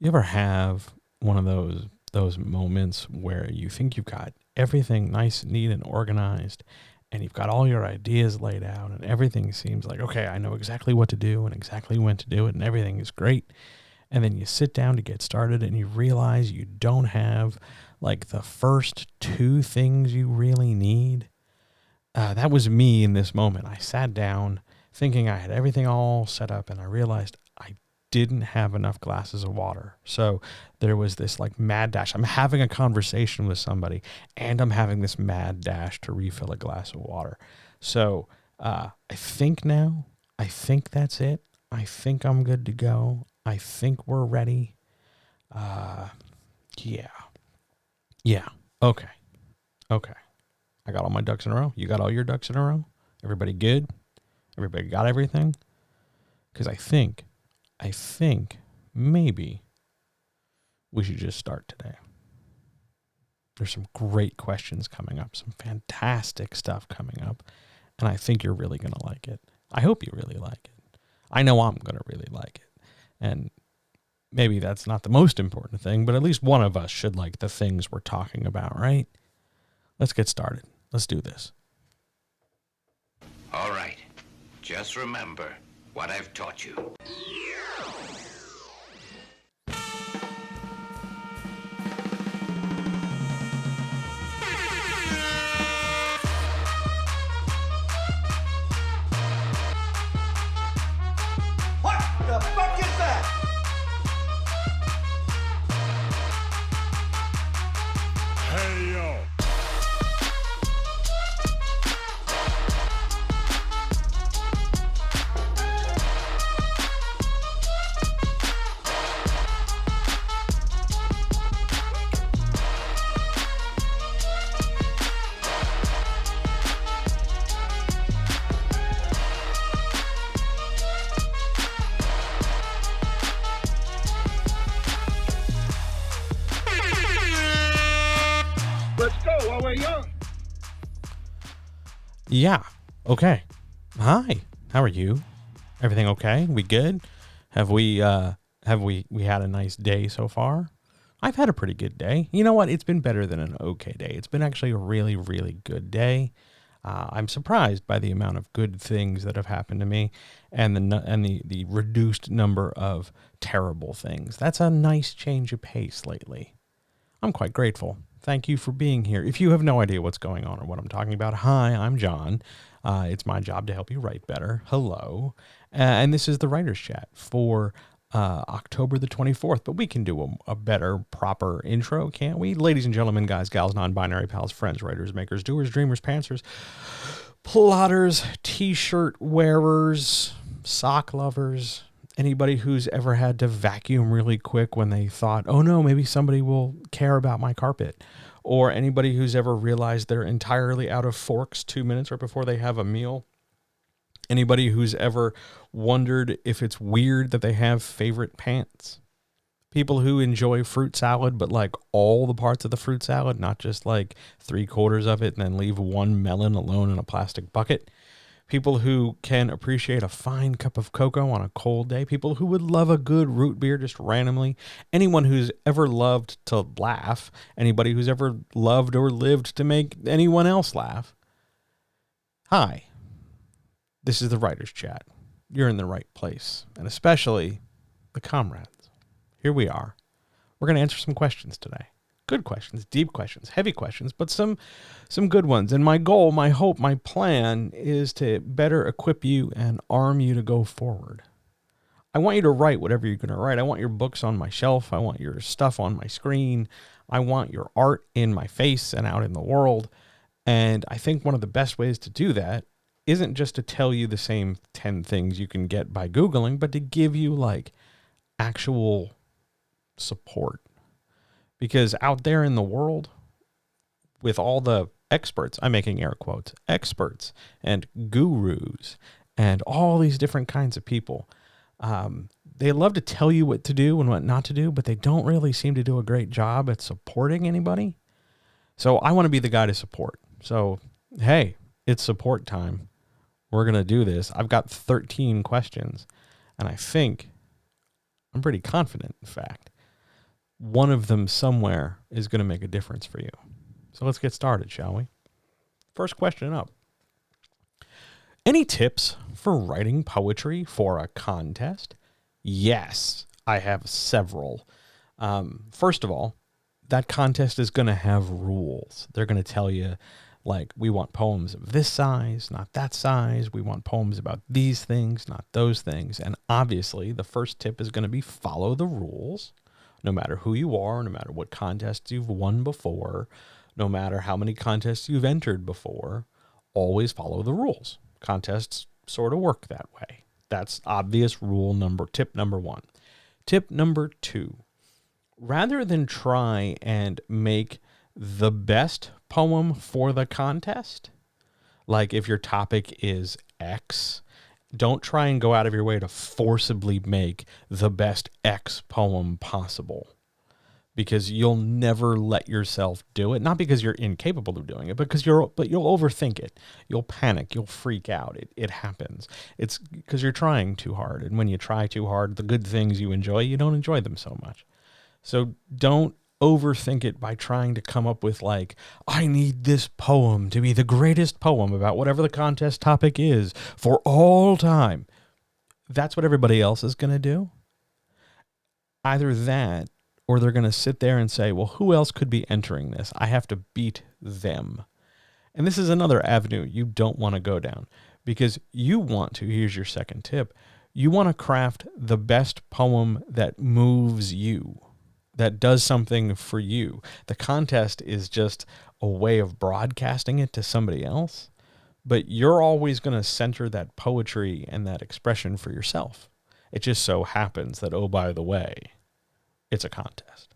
You ever have one of those moments where you think you've got everything nice and neat and organized, and you've got all your ideas laid out, and everything seems like, okay, I know exactly what to do and exactly when to do it, and everything is great. And then you sit down to get started and you realize you don't have like the first two things you really need. That was me in this moment. I sat down thinking I had everything all set up, and I realized I didn't have enough glasses of water. So there was this like mad dash. I'm having a conversation with somebody, and I'm having this mad dash to refill a glass of water. So I think that's it. I think I'm good to go. I think we're ready. Yeah. Yeah. Okay. Okay. I got all my ducks in a row. You got all your ducks in a row? Everybody good? Everybody got everything? Because I think maybe we should just start today. There's some great questions coming up, some fantastic stuff coming up, and I think you're really going to like it. I hope you really like it. I know I'm going to really like it. And maybe that's not the most important thing, but at least one of us should like the things we're talking about, right? Let's get started. Let's do this. All right. Just remember what I've taught you. What the fuck is that? Hey, yo. Let's go while we're young. Yeah. Okay. Hi. How are you? Everything okay? We good? Have we had a nice day so far? I've had a pretty good day. You know what? It's been better than an okay day. It's been actually a really, really good day. I'm surprised by the amount of good things that have happened to me, and the reduced number of terrible things. That's a nice change of pace lately. I'm quite grateful. Thank you for being here. If you have no idea what's going on or what I'm talking about, hi, I'm John. It's my job to help you write better. Hello. And this is the Writer's Chat for October the 24th. But we can do a better, proper intro, can't we? Ladies and gentlemen, guys, gals, non-binary pals, friends, writers, makers, doers, dreamers, pantsers, plotters, t-shirt wearers, sock lovers, anybody who's ever had to vacuum really quick when they thought, oh no, maybe somebody will care about my carpet. Or anybody who's ever realized they're entirely out of forks 2 minutes right before they have a meal. Anybody who's ever wondered if it's weird that they have favorite pants. People who enjoy fruit salad, but like all the parts of the fruit salad, not just like 3/4 of it and then leave one melon alone in a plastic bucket. People who can appreciate a fine cup of cocoa on a cold day. People who would love a good root beer just randomly. Anyone who's ever loved to laugh. Anybody who's ever loved or lived to make anyone else laugh. Hi. This is the Writer's Chat. You're in the right place. And especially the comrades. Here we are. We're going to answer some questions today. Good questions, deep questions, heavy questions, but some good ones. And my goal, my hope, my plan is to better equip you and arm you to go forward. I want you to write whatever you're going to write. I want your books on my shelf. I want your stuff on my screen. I want your art in my face and out in the world. And I think one of the best ways to do that isn't just to tell you the same 10 things you can get by Googling, but to give you like actual support. Because out there in the world, with all the experts, I'm making air quotes, experts and gurus and all these different kinds of people, they love to tell you what to do and what not to do, but they don't really seem to do a great job at supporting anybody. So I want to be the guy to support. So, hey, it's support time. We're going to do this. I've got 13 questions, and I think I'm pretty confident, in fact, one of them somewhere is going to make a difference for you. So let's get started, shall we? First question up. Any tips for writing poetry for a contest? Yes, I have several. First of all, that contest is going to have rules. They're going to tell you, like, we want poems of this size, not that size. We want poems about these things, not those things. And obviously, the first tip is going to be follow the rules, no matter who you are, no matter what contests you've won before, no matter how many contests you've entered before, always follow the rules. Contests sort of work that way. That's obvious tip number one. Tip number two, rather than try and make the best poem for the contest, like if your topic is X, don't try and go out of your way to forcibly make the best X poem possible, because you'll never let yourself do it. Not because you're incapable of doing it, but you'll overthink it. You'll panic. You'll freak out. It happens. It's because you're trying too hard. And when you try too hard, the good things you enjoy, you don't enjoy them so much. So don't overthink it by trying to come up with, like, I need this poem to be the greatest poem about whatever the contest topic is for all time. That's what everybody else is going to do. Either that, or they're going to sit there and say, well, who else could be entering this? I have to beat them. And this is another avenue you don't want to go down, because you want to, here's your second tip, you want to craft the best poem that moves you, that does something for you. The contest is just a way of broadcasting it to somebody else, but you're always going to center that poetry and that expression for yourself. It just so happens that, oh, by the way, it's a contest.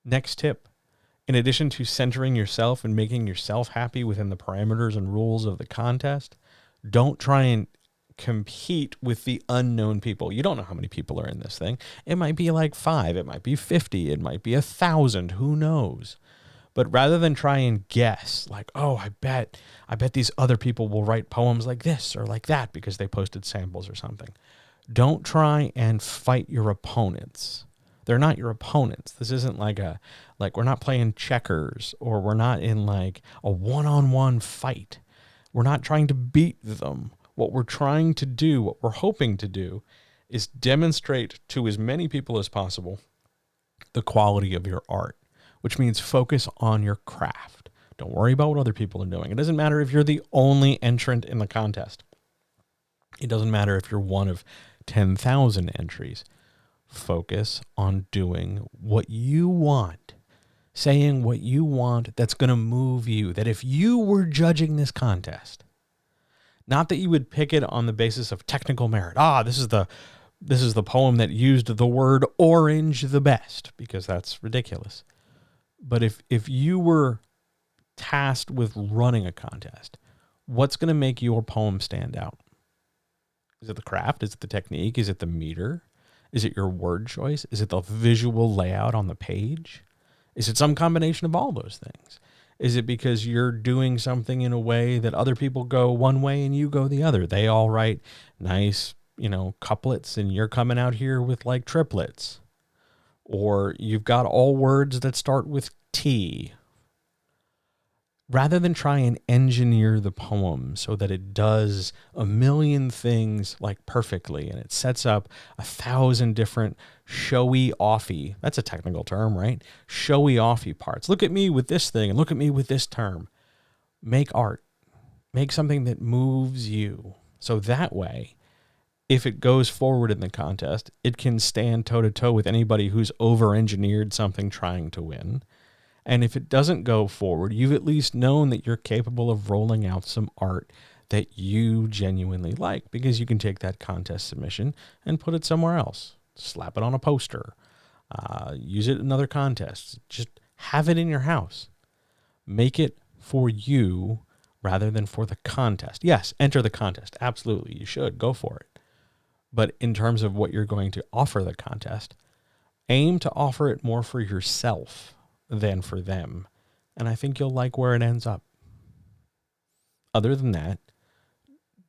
Next tip, in addition to centering yourself and making yourself happy within the parameters and rules of the contest, don't try and compete with the unknown people. You don't know how many people are in this thing. It might be like 5, it might be 50, it might be 1,000, who knows? But rather than try and guess, like, oh, I bet these other people will write poems like this or like that because they posted samples or something. Don't try and fight your opponents. They're not your opponents. This isn't like we're not playing checkers, or we're not in like a one-on-one fight. We're not trying to beat them. What we're trying to do, what we're hoping to do, is demonstrate to as many people as possible the quality of your art, which means focus on your craft. Don't worry about what other people are doing. It doesn't matter if you're the only entrant in the contest. It doesn't matter if you're one of 10,000 entries. Focus on doing what you want, saying what you want that's going to move you, that if you were judging this contest, not that you would pick it on the basis of technical merit. This is the poem that used the word orange the best, because that's ridiculous. But if you were tasked with running a contest, what's going to make your poem stand out? Is it the craft? Is it the technique? Is it the meter? Is it your word choice? Is it the visual layout on the page? Is it some combination of all those things? Is it because you're doing something in a way that other people go one way and you go the other? They all write nice, couplets, and you're coming out here with like triplets. Or you've got all words that start with T. Rather than try and engineer the poem so that it does a million things like perfectly, and it sets up 1,000 different showy-offy, that's a technical term, right? Showy-offy parts. Look at me with this thing and look at me with this term. Make art. Make something that moves you. So that way, if it goes forward in the contest, it can stand toe-to-toe with anybody who's over-engineered something trying to win. And if it doesn't go forward, you've at least known that you're capable of rolling out some art that you genuinely like, because you can take that contest submission and put it somewhere else. Slap it on a poster. Use it in another contests. Just have it in your house. Make it for you rather than for the contest. Yes, enter the contest. Absolutely, you should. Go for it. But in terms of what you're going to offer the contest, aim to offer it more for yourself than for them. And I think you'll like where it ends up. Other than that,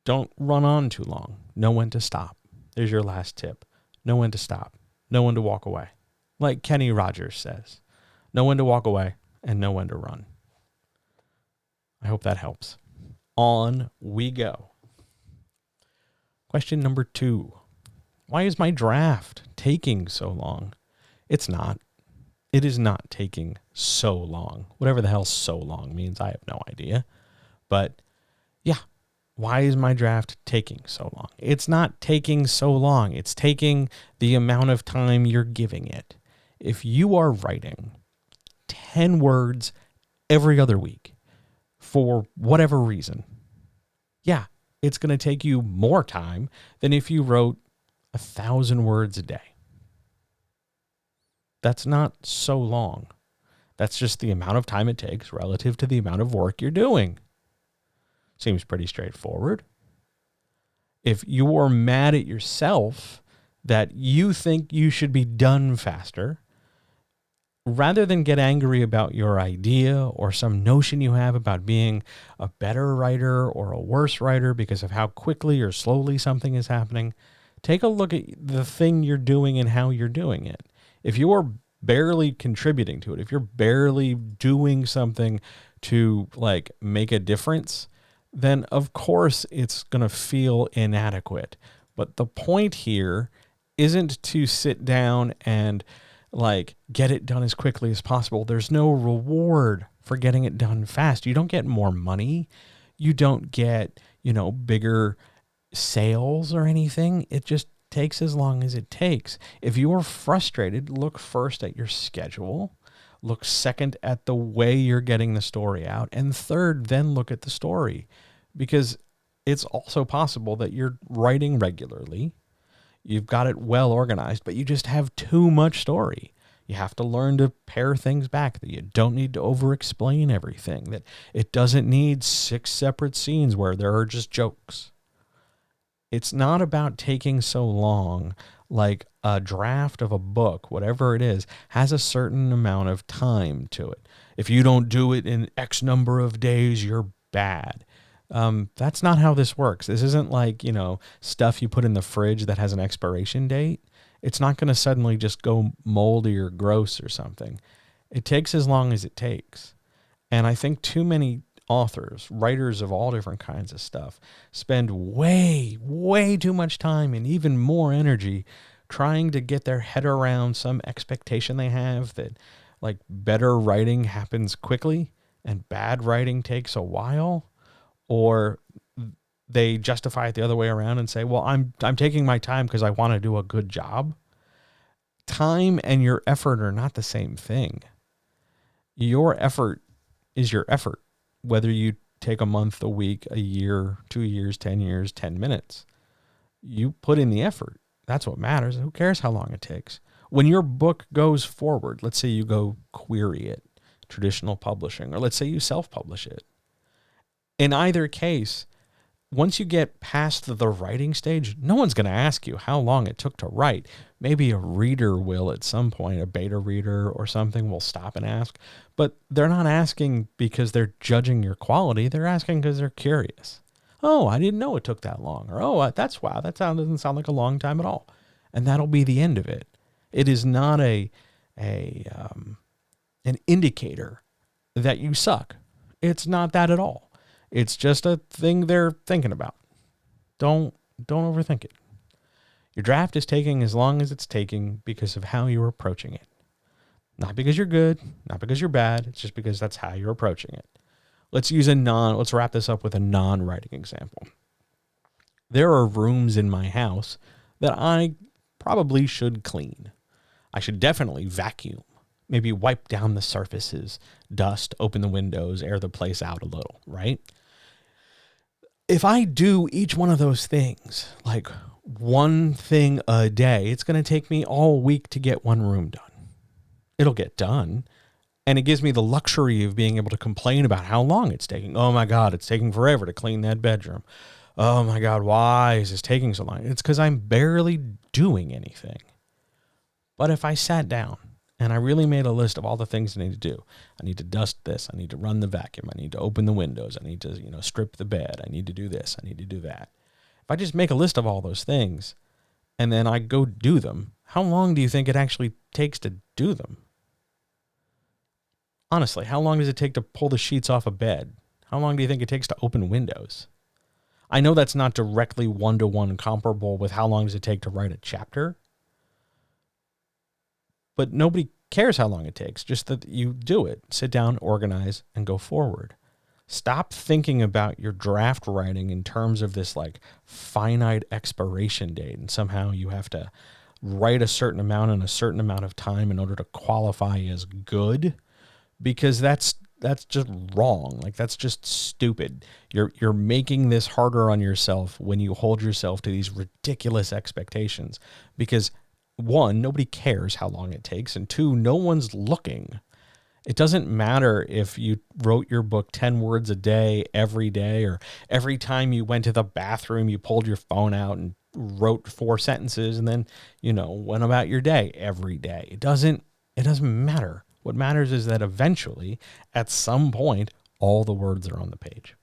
don't run on too long. Know when to stop. There's your last tip. Know when to stop. Know when to walk away. Like Kenny Rogers says, know when to walk away and know when to run. I hope that helps. On we go. Question number 2. Why is my draft taking so long? It's not. It is not taking so long. Whatever the hell so long means, I have no idea. But yeah, why is my draft taking so long? It's not taking so long. It's taking the amount of time you're giving it. If you are writing 10 words every other week for whatever reason, yeah, it's going to take you more time than if you wrote 1,000 words a day. That's not so long. That's just the amount of time it takes relative to the amount of work you're doing. Seems pretty straightforward. If you're mad at yourself that you think you should be done faster, rather than get angry about your idea or some notion you have about being a better writer or a worse writer because of how quickly or slowly something is happening, take a look at the thing you're doing and how you're doing it. If you're barely contributing to it, if you're barely doing something to like make a difference, then of course it's going to feel inadequate. But the point here isn't to sit down and like get it done as quickly as possible. There's no reward for getting it done fast. You don't get more money. You don't get, bigger sales or anything. It just takes as long as it takes. If you are frustrated, look first at your schedule. Look second at the way you're getting the story out. And third, then look at the story. Because it's also possible that you're writing regularly. You've got it well organized, but you just have too much story. You have to learn to pare things back, that you don't need to over-explain everything, that it doesn't need 6 separate scenes where there are just jokes. It's not about taking so long. Like a draft of a book, whatever it is, has a certain amount of time to it. If you don't do it in X number of days, you're bad. That's not how this works. This isn't like, stuff you put in the fridge that has an expiration date. It's not going to suddenly just go moldy or gross or something. It takes as long as it takes. And I think too many authors, writers of all different kinds of stuff, spend way, way too much time and even more energy trying to get their head around some expectation they have that like better writing happens quickly and bad writing takes a while. Or they justify it the other way around and say, well, I'm taking my time because I want to do a good job. Time and your effort are not the same thing. Your effort is your effort, whether you take a month, a week, a year, 2 years, 10 years, 10 minutes. You put in the effort. That's what matters. Who cares how long it takes? When your book goes forward, let's say you go query it, traditional publishing, or let's say you self-publish it. In either case, once you get past the writing stage, no one's going to ask you how long it took to write. Maybe a reader will at some point, a beta reader or something will stop and ask. But they're not asking because they're judging your quality. They're asking because they're curious. Oh, I didn't know it took that long. Or, oh, that doesn't sound like a long time at all. And that'll be the end of it. It is not an indicator that you suck. It's not that at all. It's just a thing they're thinking about. Don't overthink it. Your draft is taking as long as it's taking because of how you're approaching it. Not because you're good, not because you're bad. It's just because that's how you're approaching it. Let's wrap this up with a non-writing example. There are rooms in my house that I probably should clean. I should definitely vacuum. Maybe wipe down the surfaces, dust, open the windows, air the place out a little, right? If I do each one of those things, like one thing a day, it's going to take me all week to get one room done. It'll get done. And it gives me the luxury of being able to complain about how long it's taking. Oh my God, it's taking forever to clean that bedroom. Oh my God, why is this taking so long? It's because I'm barely doing anything. But if I sat down and I really made a list of all the things I need to do. I need to dust this. I need to run the vacuum. I need to open the windows. I need to, strip the bed. I need to do this. I need to do that. If I just make a list of all those things and then I go do them, how long do you think it actually takes to do them? Honestly, how long does it take to pull the sheets off a bed? How long do you think it takes to open windows? I know that's not directly one-to-one comparable with how long does it take to write a chapter, but nobody cares how long it takes, just that you do it. Sit down, organize, and go forward. Stop thinking about your draft writing in terms of this like finite expiration date, and somehow you have to write a certain amount in a certain amount of time in order to qualify as good, because that's just wrong. Like, that's just stupid. You're making this harder on yourself when you hold yourself to these ridiculous expectations, because one, nobody cares how long it takes, and two, no one's looking. It doesn't matter if you wrote your book 10 words a day every day, or every time you went to the bathroom, you pulled your phone out and wrote 4 sentences and then, went about your day every day. It doesn't matter. What matters is that eventually, at some point, all the words are on the page,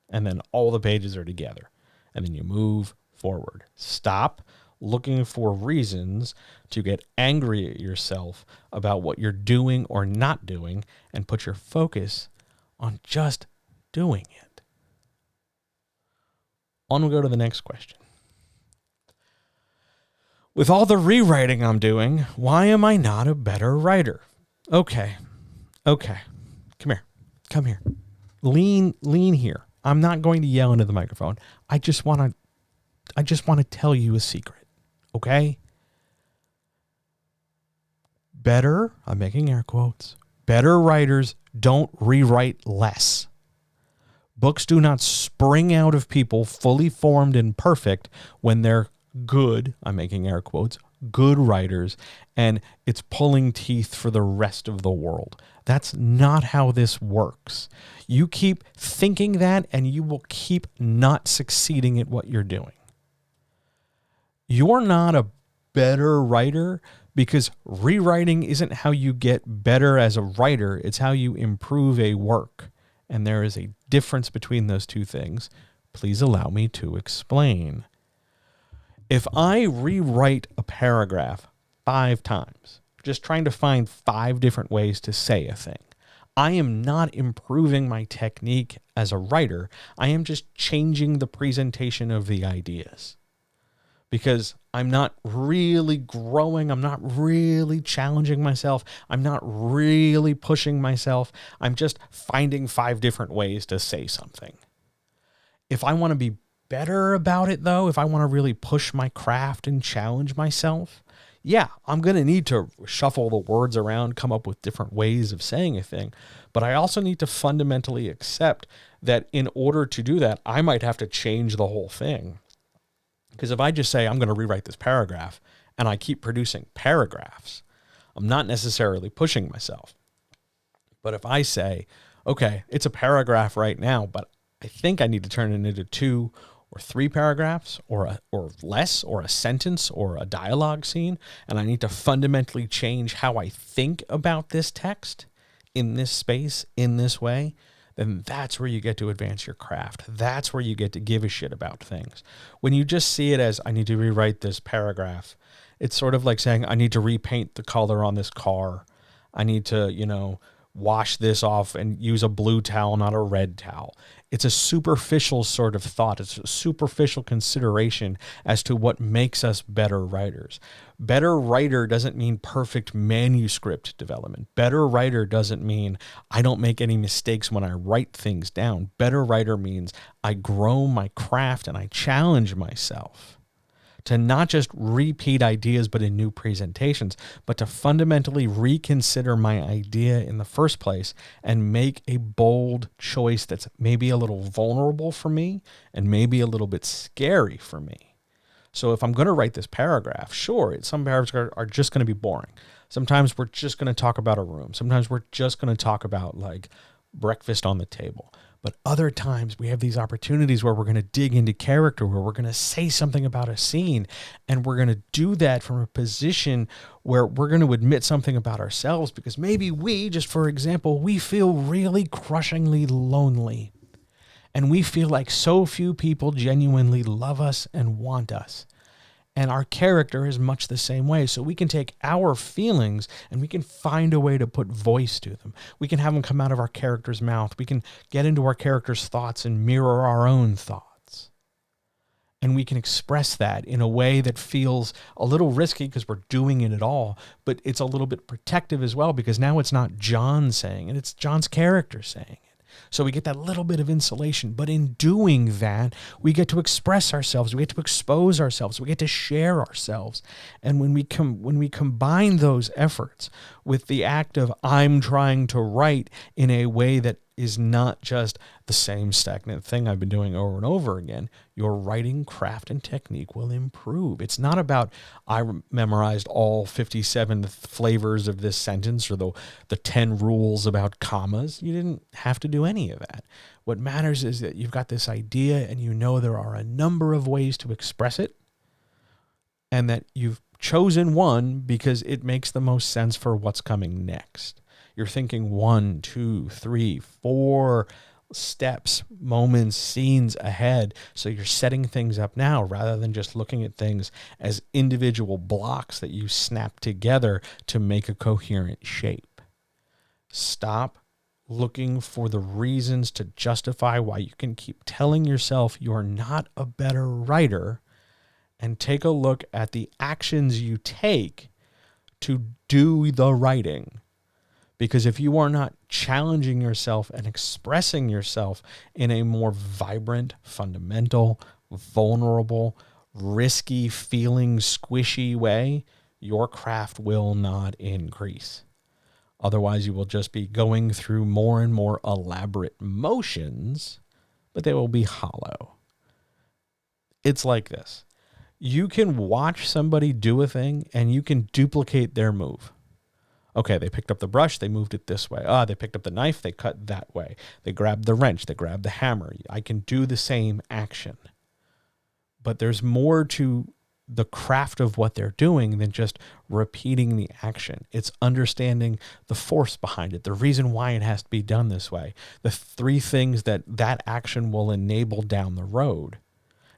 and then all the pages are together, and then you move forward. Stop looking for reasons to get angry at yourself about what you're doing or not doing, and put your focus on just doing it. On we go to the next question. With all the rewriting I'm doing, why am I not a better writer? Okay. Come here. Lean here. I'm not going to yell into the microphone. I just want to tell you a secret. Okay? Better, I'm making air quotes, better writers don't rewrite less. Books do not spring out of people fully formed and perfect when they're good, I'm making air quotes, good writers, and it's pulling teeth for the rest of the world. That's not how this works. You keep thinking that, and you will keep not succeeding at what you're doing. You're not a better writer because rewriting isn't how you get better as a writer. It's how you improve a work. And there is a difference between those two things. Please allow me to explain. If I rewrite a paragraph 5 times, just trying to find 5 different ways to say a thing, I am not improving my technique as a writer. I am just changing the presentation of the ideas. Because I'm not really growing, I'm not really challenging myself, I'm not really pushing myself, I'm just finding 5 different ways to say something. If I want to be better about it, though, if I want to really push my craft and challenge myself, yeah, I'm going to need to shuffle the words around, come up with different ways of saying a thing. But I also need to fundamentally accept that in order to do that, I might have to change the whole thing. Because if I just say I'm going to rewrite this paragraph and I keep producing paragraphs, I'm not necessarily pushing myself. But if I say, okay, it's a paragraph right now, but I think I need to turn it into 2 or 3 paragraphs or less, or a sentence or a dialogue scene, and I need to fundamentally change how I think about this text in this space, in this way, then that's where you get to advance your craft. That's where you get to give a shit about things. When you just see it as, I need to rewrite this paragraph, it's sort of like saying, I need to repaint the color on this car. I need to, wash this off and use a blue towel, not a red towel. It's a superficial sort of thought. It's a superficial consideration as to what makes us better writers. Better writer doesn't mean perfect manuscript development. Better writer doesn't mean I don't make any mistakes when I write things down. Better writer means I grow my craft and I challenge myself to not just repeat ideas, but in new presentations, but to fundamentally reconsider my idea in the first place and make a bold choice that's maybe a little vulnerable for me and maybe a little bit scary for me. So if I'm going to write this paragraph, sure, some paragraphs are just going to be boring. Sometimes we're just going to talk about a room. Sometimes we're just going to talk about like breakfast on the table. But other times we have these opportunities where we're going to dig into character, where we're going to say something about a scene, and we're going to do that from a position where we're going to admit something about ourselves, because maybe we, just for example, we feel really crushingly lonely, and we feel like so few people genuinely love us and want us. And our character is much the same way. So we can take our feelings and we can find a way to put voice to them. We can have them come out of our character's mouth. We can get into our character's thoughts and mirror our own thoughts. And we can express that in a way that feels a little risky because we're doing it at all, but it's a little bit protective as well because now it's not John saying it, it's John's character saying it. So we get that little bit of insulation, but in doing that, we get to express ourselves, we get to expose ourselves, we get to share ourselves. And when we combine those efforts with the act of I'm trying to write in a way that is not just the same stagnant thing I've been doing over and over again, your writing craft and technique will improve. It's not about I memorized all 57 flavors of this sentence or the 10 rules about commas. You didn't have to do any of that. What matters is that you've got this idea and you know there are a number of ways to express it and that you've chosen one because it makes the most sense for what's coming next. You're thinking 1, 2, 3, 4 steps, moments, scenes ahead. So you're setting things up now rather than just looking at things as individual blocks that you snap together to make a coherent shape. Stop looking for the reasons to justify why you can keep telling yourself you're not a better writer and take a look at the actions you take to do the writing. Because if you are not challenging yourself and expressing yourself in a more vibrant, fundamental, vulnerable, risky, feeling squishy way, your craft will not increase. Otherwise, you will just be going through more and more elaborate motions, but they will be hollow. It's like this. You can watch somebody do a thing and you can duplicate their move. Okay, they picked up the brush, they moved it this way. They picked up the knife, they cut that way. They grabbed the wrench, they grabbed the hammer. I can do the same action. But there's more to the craft of what they're doing than just repeating the action. It's understanding the force behind it, the reason why it has to be done this way, the 3 things that action will enable down the road.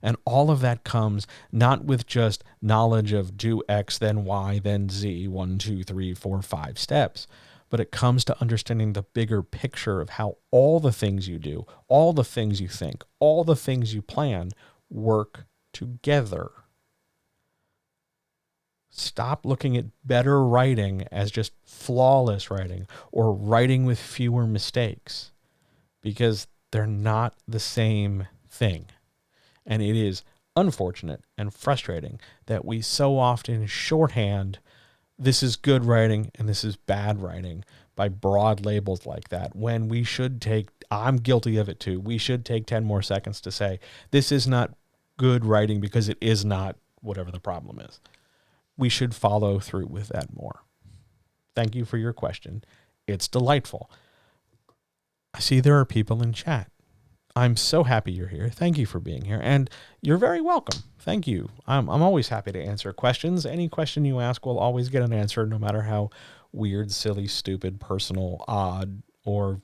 And all of that comes not with just knowledge of do X, then Y, then Z, 1, 2, 3, 4, 5 steps, but it comes to understanding the bigger picture of how all the things you do, all the things you think, all the things you plan work together. Stop looking at better writing as just flawless writing or writing with fewer mistakes because they're not the same thing. And it is unfortunate and frustrating that we so often shorthand this is good writing and this is bad writing by broad labels like that when we should take, I'm guilty of it too, we should take 10 more seconds to say this is not good writing because it is not whatever the problem is. We should follow through with that more. Thank you for your question. It's delightful. I see there are people in chat. I'm so happy you're here. Thank you for being here. And you're very welcome. Thank you. I'm always happy to answer questions. Any question you ask will always get an answer, no matter how weird, silly, stupid, personal, odd, or,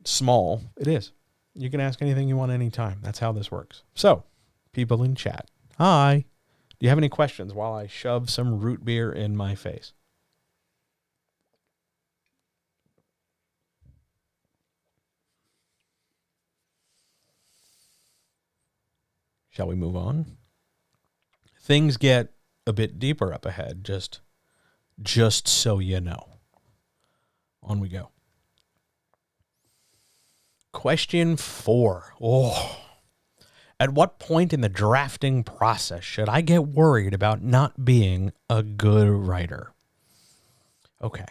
small it is. You can ask anything you want anytime. That's how this works. So, people in chat. Hi. Do you have any questions while I shove some root beer in my face? Shall we move on? Things get a bit deeper up ahead, just so you know. On we go. Question 4. At what point in the drafting process should I get worried about not being a good writer? Okay.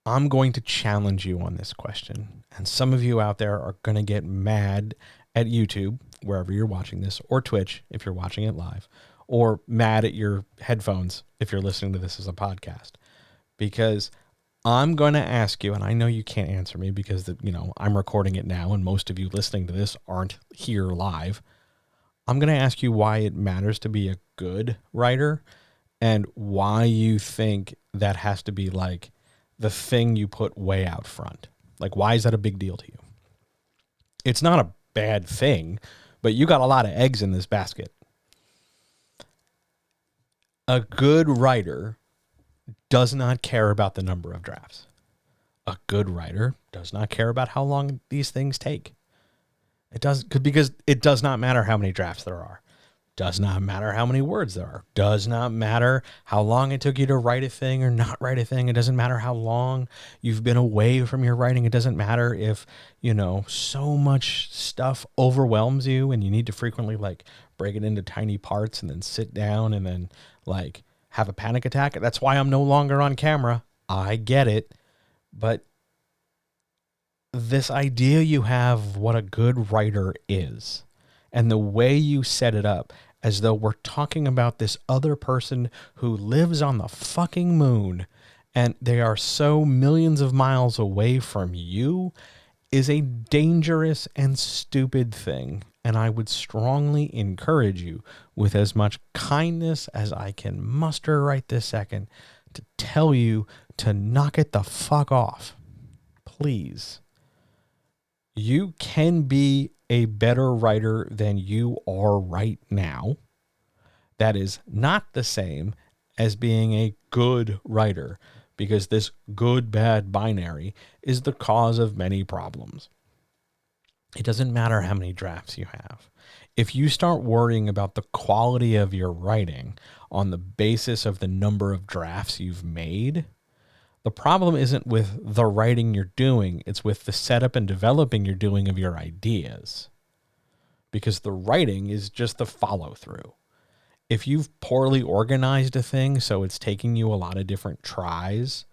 I'm going to challenge you on this question. And some of you out there are going to get mad at YouTube, wherever you're watching this, or Twitch, if you're watching it live, or mad at your headphones if you're listening to this as a podcast. Because I'm going to ask you, and I know you can't answer me because I'm recording it now, and most of you listening to this aren't here live. I'm going to ask you why it matters to be a good writer and why you think that has to be like the thing you put way out front. Like, why is that a big deal to you? It's not a bad thing, but you got a lot of eggs in this basket. A good writer does not care about the number of drafts. A good writer does not care about how long these things take. It does, because it does not matter how many drafts there are. Does not matter how many words there are. Does not matter how long it took you to write a thing or not write a thing. It doesn't matter how long you've been away from your writing. It doesn't matter if, so much stuff overwhelms you and you need to frequently like break it into tiny parts and then sit down and then like have a panic attack. That's why I'm no longer on camera. I get it. But this idea you have of what a good writer is and the way you set it up as though we're talking about this other person who lives on the fucking moon and they are so millions of miles away from you is a dangerous and stupid thing. And I would strongly encourage you, with as much kindness as I can muster right this second, to tell you to knock it the fuck off. Please. You can be a better writer than you are right now. That is not the same as being a good writer, because this good-bad binary is the cause of many problems. It doesn't matter how many drafts you have. If you start worrying about the quality of your writing on the basis of the number of drafts you've made, the problem isn't with the writing you're doing, it's with the setup and developing you're doing of your ideas. Because the writing is just the follow-through. If you've poorly organized a thing so it's taking you a lot of different tries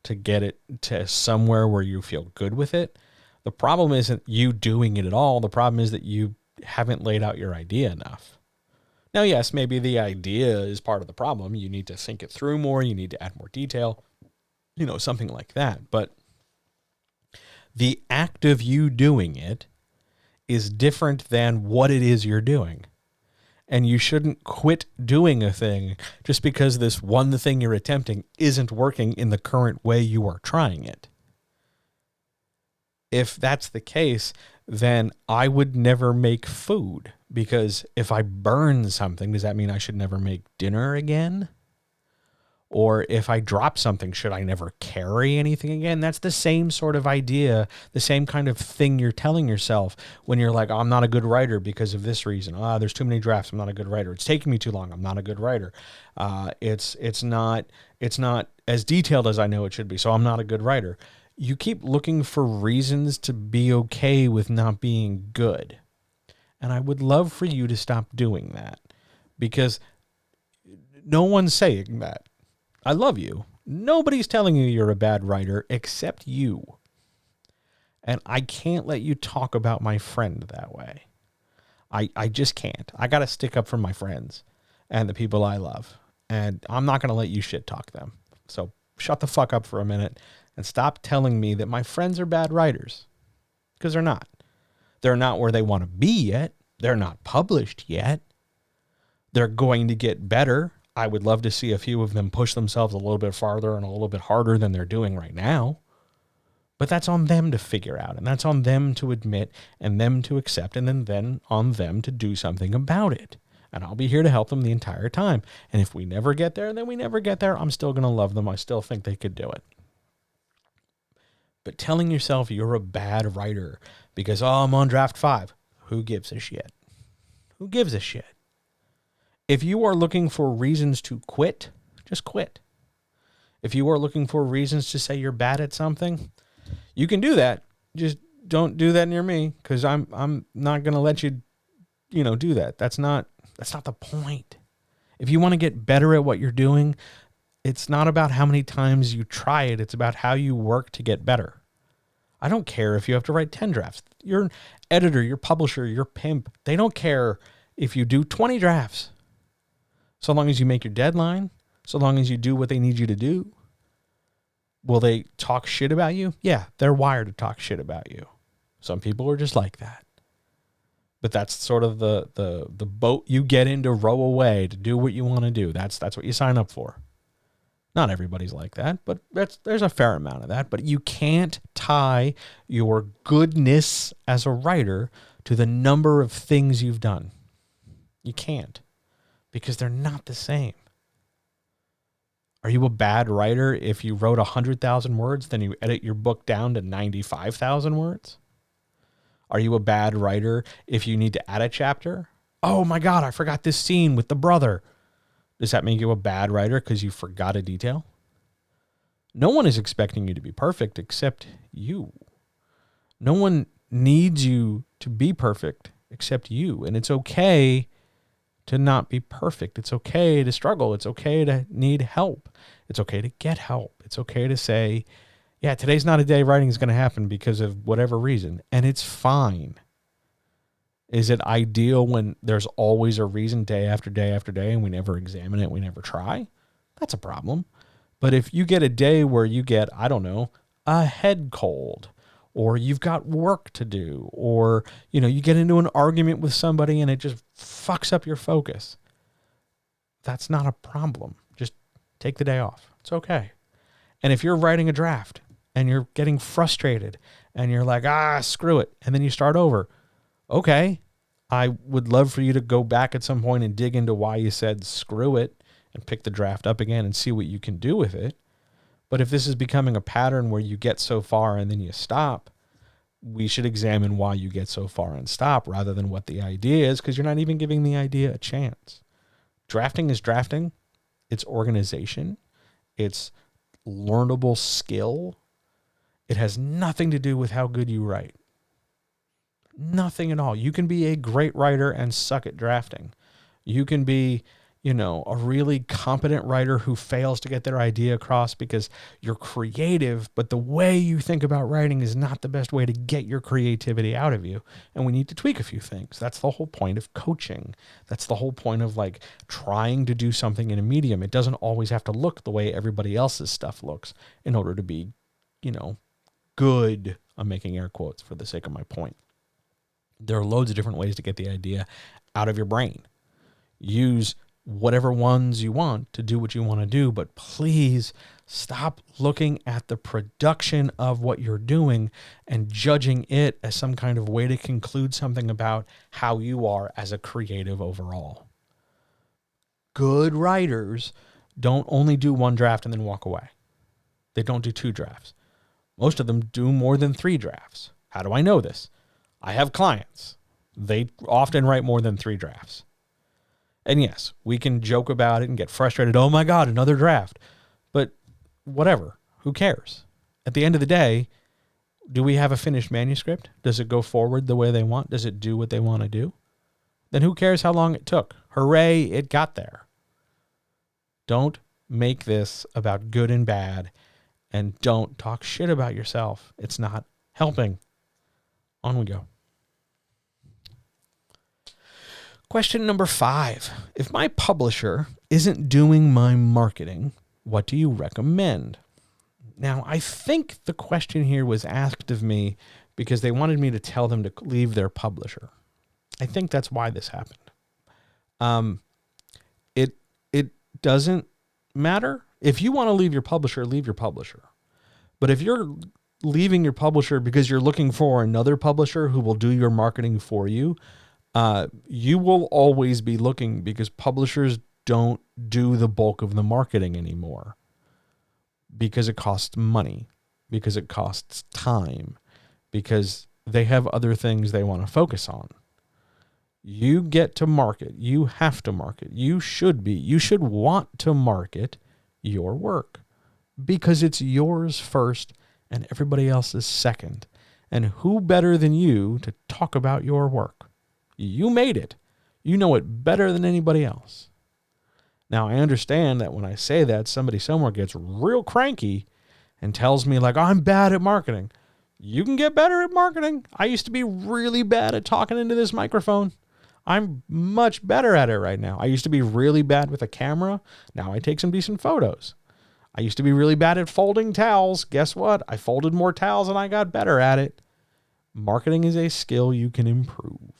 to get it to somewhere where you feel good with it, the problem isn't you doing it at all. The problem is that you haven't laid out your idea enough. Now, yes, maybe the idea is part of the problem. You need to think it through more. You need to add more detail, something like that. But the act of you doing it is different than what it is you're doing. And you shouldn't quit doing a thing just because this one thing you're attempting isn't working in the current way you are trying it. If that's the case, then I would never make food, because if I burn something, does that mean I should never make dinner again? Or if I drop something, should I never carry anything again? That's the same sort of idea, the same kind of thing you're telling yourself when you're like, oh, I'm not a good writer because of this reason. There's too many drafts. I'm not a good writer. It's taking me too long. I'm not a good writer. It's not as detailed as I know it should be, so I'm not a good writer. You keep looking for reasons to be okay with not being good. And I would love for you to stop doing that, because no one's saying that. I love you. Nobody's telling you you're a bad writer except you. And I can't let you talk about my friend that way. I just can't. I got to stick up for my friends and the people I love. And I'm not going to let you shit talk them. So shut the fuck up for a minute and stop telling me that my friends are bad writers. Because they're not. They're not where they want to be yet. They're not published yet. They're going to get better. I would love to see a few of them push themselves a little bit farther and a little bit harder than they're doing right now. But that's on them to figure out, and that's on them to admit and them to accept, and then on them to do something about it. And I'll be here to help them the entire time. And if we never get there, then we never get there. I'm still going to love them. I still think they could do it. But telling yourself you're a bad writer because, I'm on draft 5, who gives a shit? Who gives a shit? If you are looking for reasons to quit, just quit. If you are looking for reasons to say you're bad at something, you can do that. Just don't do that near me, because I'm not going to let you, do that. That's not the point. If you want to get better at what you're doing, it's not about how many times you try it. It's about how you work to get better. I don't care if you have to write 10 drafts. Your editor, your publisher, your pimp, they don't care if you do 20 drafts. So long as you make your deadline, so long as you do what they need you to do. Will they talk shit about you? Yeah, they're wired to talk shit about you. Some people are just like that. But that's sort of the boat you get in to row away to do what you want to do. That's what you sign up for. Not everybody's like that, but there's a fair amount of that. But you can't tie your goodness as a writer to the number of things you've done. You can't, because they're not the same. Are you a bad writer if you wrote 100,000 words, then you edit your book down to 95,000 words? Are you a bad writer if you need to add a chapter? Oh my God, I forgot this scene with the brother. Does that make you a bad writer because you forgot a detail? No one is expecting you to be perfect except you. No one needs you to be perfect except you. And it's okay to not be perfect. It's okay to struggle. It's okay to need help. It's okay to get help. It's okay to say, yeah, today's not a day writing is going to happen because of whatever reason. And it's fine. Is it ideal when there's always a reason day after day after day and we never examine it, we never try? That's a problem. But if you get a day where you get, I don't know, a head cold, or you've got work to do, or, you get into an argument with somebody and it just fucks up your focus, that's not a problem. Just take the day off. It's okay. And if you're writing a draft and you're getting frustrated and you're like, screw it, and then you start over, okay, I would love for you to go back at some point and dig into why you said screw it and pick the draft up again and see what you can do with it. But if this is becoming a pattern where you get so far and then you stop, we should examine why you get so far and stop rather than what the idea is, because you're not even giving the idea a chance. Drafting is drafting. It's organization. It's learnable skill. It has nothing to do with how good you write. Nothing at all. You can be a great writer and suck at drafting. You can be, a really competent writer who fails to get their idea across because you're creative, but the way you think about writing is not the best way to get your creativity out of you. And we need to tweak a few things. That's the whole point of coaching. That's the whole point of trying to do something in a medium. It doesn't always have to look the way everybody else's stuff looks in order to be, good. I'm making air quotes for the sake of my point. There are loads of different ways to get the idea out of your brain. Use whatever ones you want to do what you want to do, but please stop looking at the production of what you're doing and judging it as some kind of way to conclude something about how you are as a creative overall. Good writers don't only do one draft and then walk away. They don't do 2 drafts. Most of them do more than 3 drafts. How do I know this? I have clients. They often write more than 3 drafts. And yes, we can joke about it and get frustrated. Oh my God, another draft. But whatever, who cares? At the end of the day, do we have a finished manuscript? Does it go forward the way they want? Does it do what they want to do? Then who cares how long it took? Hooray, it got there. Don't make this about good and bad, and don't talk shit about yourself. It's not helping. On we go. Question number 5. If my publisher isn't doing my marketing, what do you recommend? Now, I think the question here was asked of me because they wanted me to tell them to leave their publisher. I think that's why this happened. It doesn't matter. If you want to leave your publisher, leave your publisher. But if you're leaving your publisher because you're looking for another publisher who will do your marketing for you, you will always be looking, because publishers don't do the bulk of the marketing anymore, because it costs money, because it costs time, because they have other things they want to focus on. You get to market. You have to market. You should want to market your work, because it's yours first and everybody else's second. And who better than you to talk about your work? You made it. You know it better than anybody else. Now, I understand that when I say that, somebody somewhere gets real cranky and tells me I'm bad at marketing. You can get better at marketing. I used to be really bad at talking into this microphone. I'm much better at it right now. I used to be really bad with a camera. Now I take some decent photos. I used to be really bad at folding towels. Guess what? I folded more towels and I got better at it. Marketing is a skill you can improve.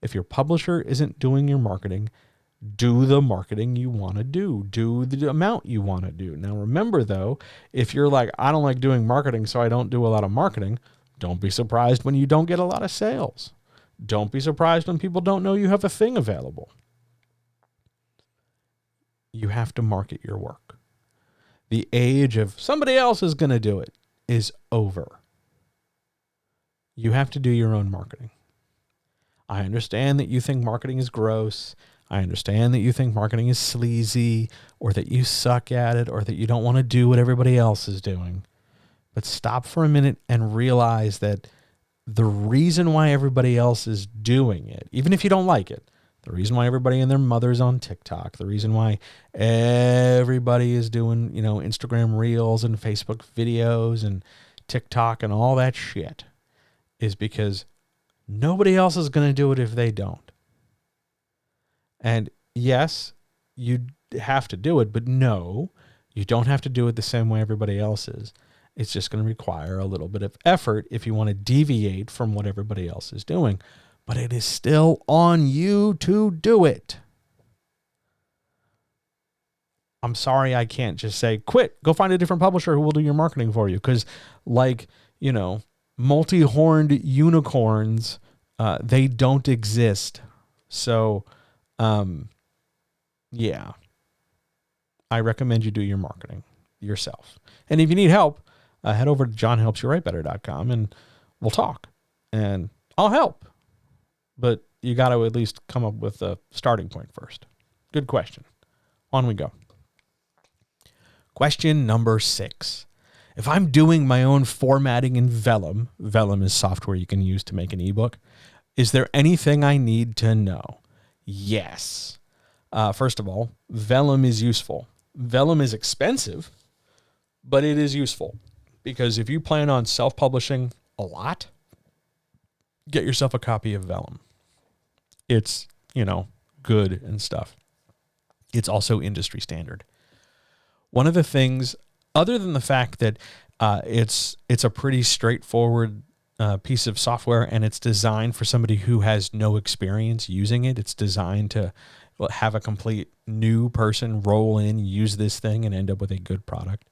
If your publisher isn't doing your marketing, do the marketing you want to do. Do the amount you want to do. Now, remember, though, if you're I don't like doing marketing, so I don't do a lot of marketing, don't be surprised when you don't get a lot of sales. Don't be surprised when people don't know you have a thing available. You have to market your work. The age of somebody else is going to do it is over. You have to do your own marketing. I understand that you think marketing is gross. I understand that you think marketing is sleazy, or that you suck at it, or that you don't want to do what everybody else is doing. But stop for a minute and realize that the reason why everybody else is doing it, even if you don't like it, the reason why everybody and their mother's on TikTok, the reason why everybody is doing, Instagram Reels and Facebook videos and TikTok and all that shit, is because nobody else is going to do it if they don't. And yes, you have to do it, but no, you don't have to do it the same way everybody else is. It's just going to require a little bit of effort if you want to deviate from what everybody else is doing. But it is still on you to do it. I'm sorry I can't just say, quit, go find a different publisher who will do your marketing for you. Because multi-horned unicorns, they don't exist. So, yeah, I recommend you do your marketing yourself. And if you need help, head over to johnhelpsyourwritebetter.com and we'll talk and I'll help. But you got to at least come up with a starting point first. Good question. On we go. Question number 6. If I'm doing my own formatting in Vellum is software you can use to make an ebook, is there anything I need to know? Yes. First of all, Vellum is useful. Vellum is expensive, but it is useful. Because if you plan on self-publishing a lot, get yourself a copy of Vellum. It's, good and stuff. It's also industry standard. One of the things, other than the fact that it's a pretty straightforward piece of software and it's designed for somebody who has no experience using it. It's designed to have a complete new person roll in, use this thing, and end up with a good product.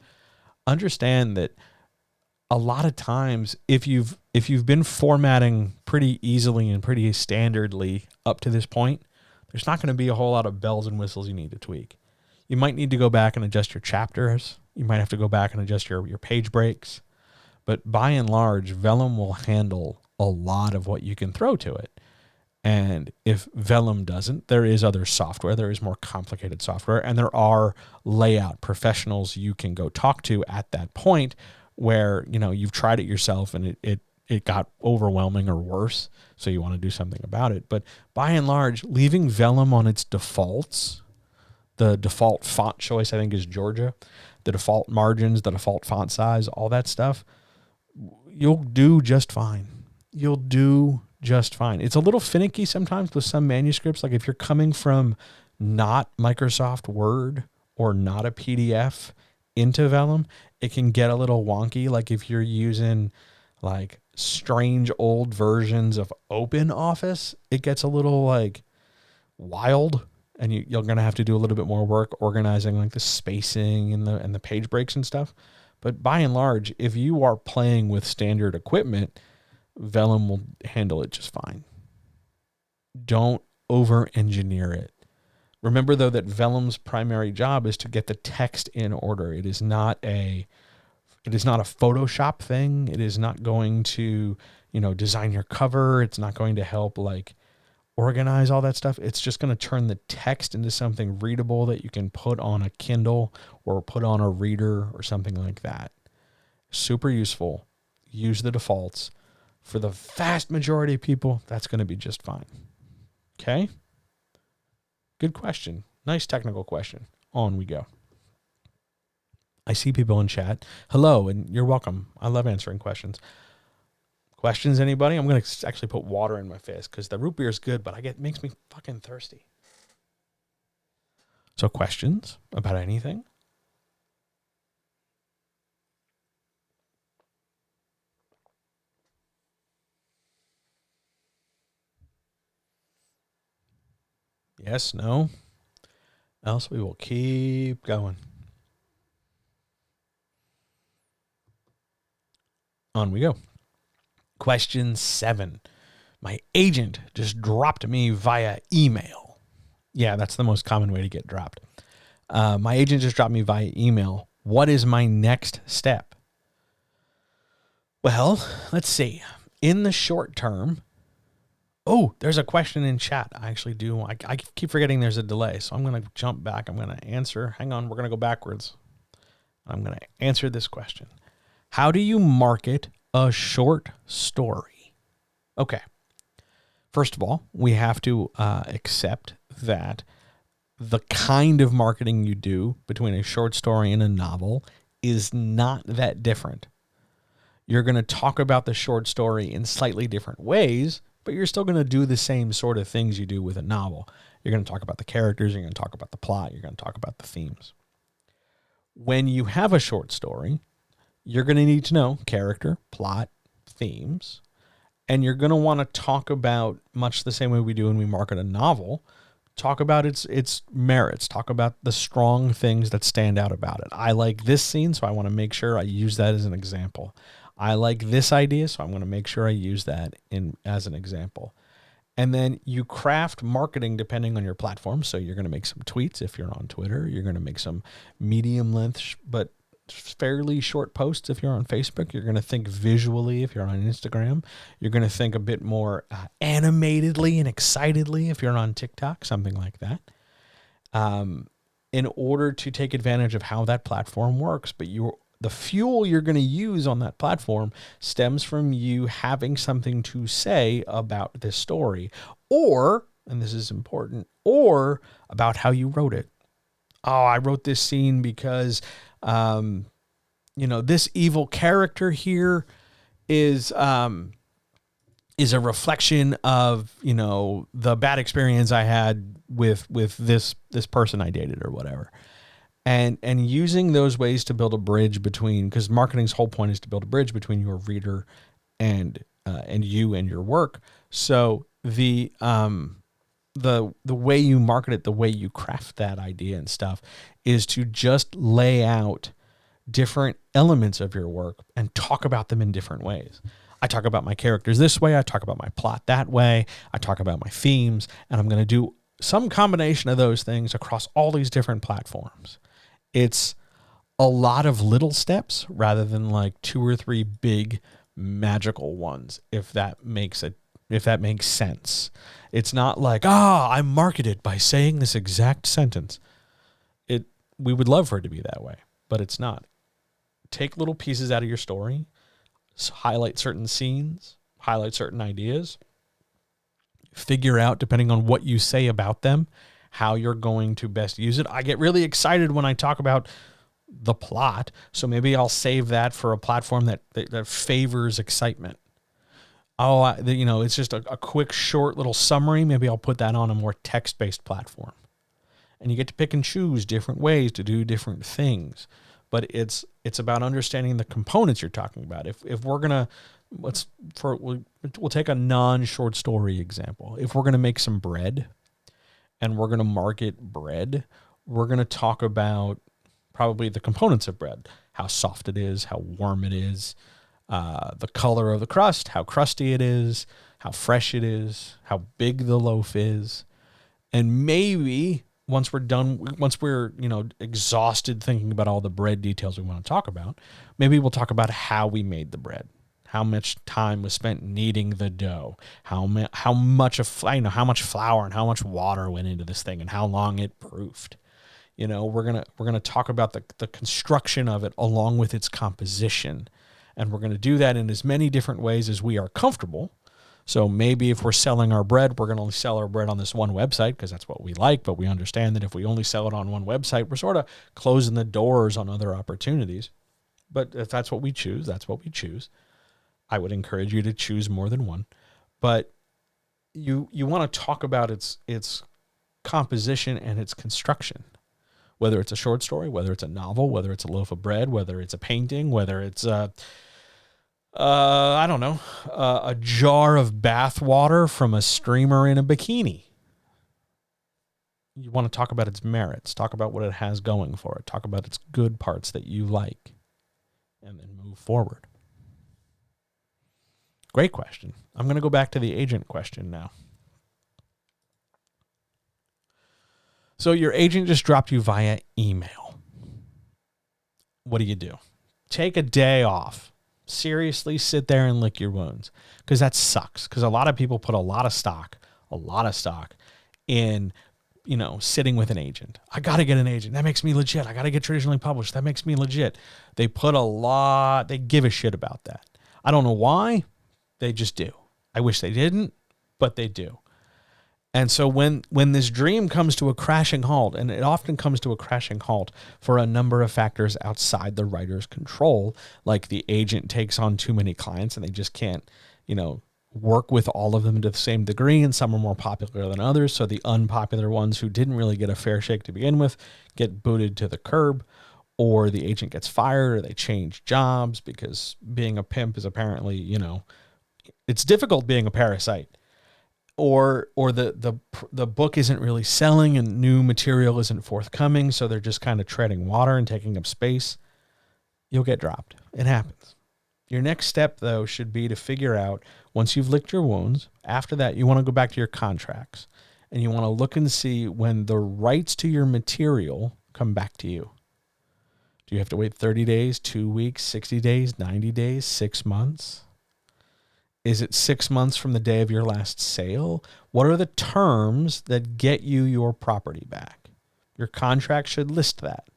Understand that a lot of times, if you've been formatting pretty easily and pretty standardly up to this point, there's not going to be a whole lot of bells and whistles you need to tweak. You might need to go back and adjust your chapters. You might have to go back and adjust your page breaks. But by and large, Vellum will handle a lot of what you can throw to it. And if Vellum doesn't, there is other software. There is more complicated software. And there are layout professionals you can go talk to at that point where, you've tried it yourself and it got overwhelming or worse. So you want to do something about it. But by and large, leaving Vellum on its defaults, the default font choice, I think, is Georgia, the default margins, the default font size, all that stuff, you'll do just fine. You'll do just fine. It's a little finicky sometimes with some manuscripts. Like if you're coming from not Microsoft Word or not a PDF into Vellum, it can get a little wonky. Like if you're using like strange old versions of Open Office, it gets a little like wild, and you're going to have to do a little bit more work organizing like the spacing and the page breaks and stuff. But by and large, if you are playing with standard equipment, Vellum will handle it just fine. Don't over-engineer it. Remember, though, that Vellum's primary job is to get the text in order. It is not a Photoshop thing. It is not going to, design your cover. It's not going to help like organize all that stuff. It's just going to turn the text into something readable that you can put on a Kindle or put on a reader or something like that. Super useful. Use the defaults. For the vast majority of people, that's going to be just fine. Okay? Good question. Nice technical question. On we go. I see people in chat. Hello, and you're welcome. I love answering questions. Questions, anybody? I'm going to actually put water in my face because the root beer is good, but it makes me fucking thirsty. So questions about anything? Yes, no? Else we will keep going. On we go. Question 7. My agent just dropped me via email. Yeah, that's the most common way to get dropped. My agent just dropped me via email. What is my next step? Well, let's see. In the short term, there's a question in chat. I actually do. I keep forgetting there's a delay, so I'm going to jump back. I'm going to answer. Hang on, we're going to go backwards. I'm going to answer this question. How do you market a short story? Okay. First of all, we have to accept that the kind of marketing you do between a short story and a novel is not that different. You're going to talk about the short story in slightly different ways, but you're still going to do the same sort of things you do with a novel. You're going to talk about the characters, you're going to talk about the plot, you're going to talk about the themes. When you have a short story, you're going to need to know character, plot, themes, and you're going to want to talk about, much the same way we do when we market a novel, talk about its merits, talk about the strong things that stand out about it. I like this scene, so I want to make sure I use that as an example. I like this idea, so I'm going to make sure I use that as an example. And then you craft marketing depending on your platform. So you're going to make some tweets if you're on Twitter. You're going to make some medium length, but fairly short posts if you're on Facebook. You're going to think visually if you're on Instagram. You're going to think a bit more animatedly and excitedly if you're on TikTok, something like that, in order to take advantage of how that platform works. But the fuel you're going to use on that platform stems from you having something to say about this story, or, and this is important, or about how you wrote it. Oh, I wrote this scene because, this evil character here is a reflection of, the bad experience I had with this person I dated or whatever. And using those ways to build a bridge between, because marketing's whole point is to build a bridge between your reader and you and your work. So the way you market it, the way you craft that idea and stuff, is to just lay out different elements of your work and talk about them in different ways. I talk about my characters this way. I talk about my plot that way. I talk about my themes, and I'm going to do some combination of those things across all these different platforms. It's a lot of little steps rather than like 2 or 3 big magical ones, if that makes sense. It's not like, I'm marketed by saying this exact sentence. We would love for it to be that way, but it's not. Take little pieces out of your story, highlight certain scenes, highlight certain ideas, figure out, depending on what you say about them, how you're going to best use it. I get really excited when I talk about the plot, so maybe I'll save that for a platform that favors excitement. It's just a quick, short little summary. Maybe I'll put that on a more text-based platform. And you get to pick and choose different ways to do different things. But it's about understanding the components you're talking about. If we're gonna we'll take a non-short story example. If we're gonna make some bread, and we're gonna market bread, we're gonna talk about probably the components of bread: how soft it is, how warm it is, the color of the crust, how crusty it is, how fresh it is, how big the loaf is, and maybe once we're exhausted thinking about all the bread details we want to talk about, maybe we'll talk about how we made the bread, how much time was spent kneading the dough, how much flour and how much water went into this thing, and how long it proofed. We're gonna talk about the construction of it along with its composition, and we're gonna do that in as many different ways as we are comfortable. So maybe if we're selling our bread, we're going to only sell our bread on this one website because that's what we like. But we understand that if we only sell it on one website, we're sort of closing the doors on other opportunities. But if that's what we choose, that's what we choose. I would encourage you to choose more than one. But you want to talk about its composition and its construction, whether it's a short story, whether it's a novel, whether it's a loaf of bread, whether it's a painting, whether it's a jar of bath water from a streamer in a bikini. You want to talk about its merits, talk about what it has going for it, talk about its good parts that you like, and then move forward. Great question. I'm going to go back to the agent question now. So your agent just dropped you via email. What do? Take a day off. Seriously, sit there and lick your wounds, because that sucks. Because a lot of people put a lot of stock in, sitting with an agent. I got to get an agent. That makes me legit. I got to get traditionally published. That makes me legit. They give a shit about that. I don't know why. They just do. I wish they didn't, but they do. And so when this dream comes to a crashing halt, and it often comes to a crashing halt for a number of factors outside the writer's control, like the agent takes on too many clients and they just can't, work with all of them to the same degree, and some are more popular than others. So the unpopular ones who didn't really get a fair shake to begin with get booted to the curb, or the agent gets fired, or they change jobs because being a pimp is apparently, it's difficult being a parasite. Or the book isn't really selling and new material isn't forthcoming, so they're just kind of treading water and taking up space. You'll get dropped. It happens. Your next step, though, should be to figure out, once you've licked your wounds, after that, you want to go back to your contracts, and you want to look and see when the rights to your material come back to you. Do you have to wait 30 days, 2 weeks, 60 days, 90 days, 6 months? Is it 6 months from the day of your last sale? What are the terms that get you your property back? Your contract should list that.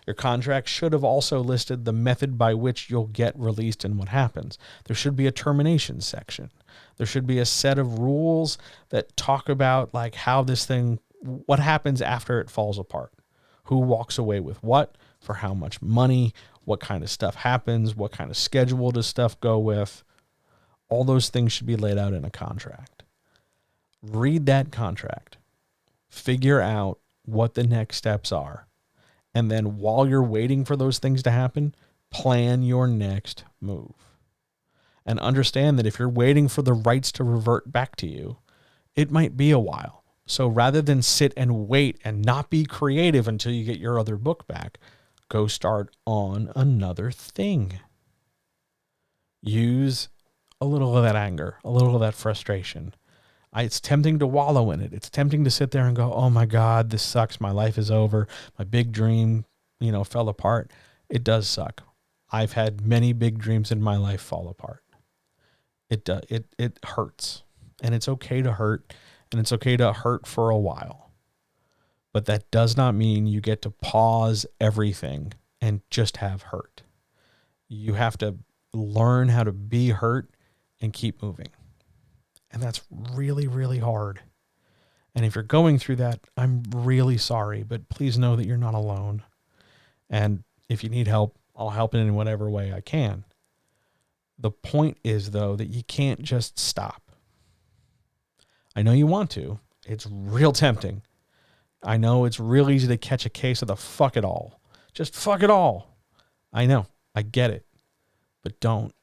Your contract should have also listed the method by which you'll get released and what happens. There should be a termination section. There should be a set of rules that talk about like how this thing, what happens after it falls apart. Who walks away with what, for how much money, what kind of stuff happens, what kind of schedule does stuff go with. All those things should be laid out in a contract. Read that contract. Figure out what the next steps are. And then while you're waiting for those things to happen, plan your next move. And understand that if you're waiting for the rights to revert back to you, it might be a while. So rather than sit and wait and not be creative until you get your other book back, go start on another thing. Use a little of that anger, a little of that frustration. It's tempting to wallow in it. It's tempting to sit there and go, oh my God, this sucks. My life is over. My big dream, fell apart. It does suck. I've had many big dreams in my life fall apart. It hurts, and it's okay to hurt, and it's okay to hurt for a while. But that does not mean you get to pause everything and just have hurt. You have to learn how to be hurt and keep moving. And that's really, really hard. And if you're going through that, I'm really sorry, but please know that you're not alone. And if you need help, I'll help in whatever way I can. The point is, though, that you can't just stop. I know you want to. It's real tempting. I know it's real easy to catch a case of the fuck it all. Just fuck it all. I know. I get it. But don't.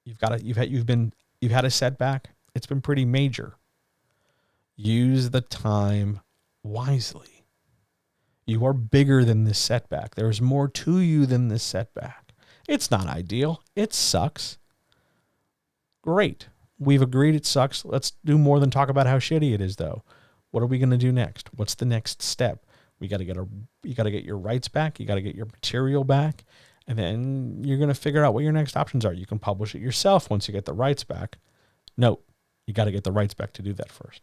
You've had a setback. It's been pretty major. Use the time wisely. You are bigger than this setback. There's more to you than this setback. It's not ideal. It sucks. Great. We've agreed it sucks. Let's do more than talk about how shitty it is, though. What are we going to do next? What's the next step? You got to get your rights back. You got to get your material back. And then you're going to figure out what your next options are. You can publish it yourself once you get the rights back. No, you got to get the rights back to do that first.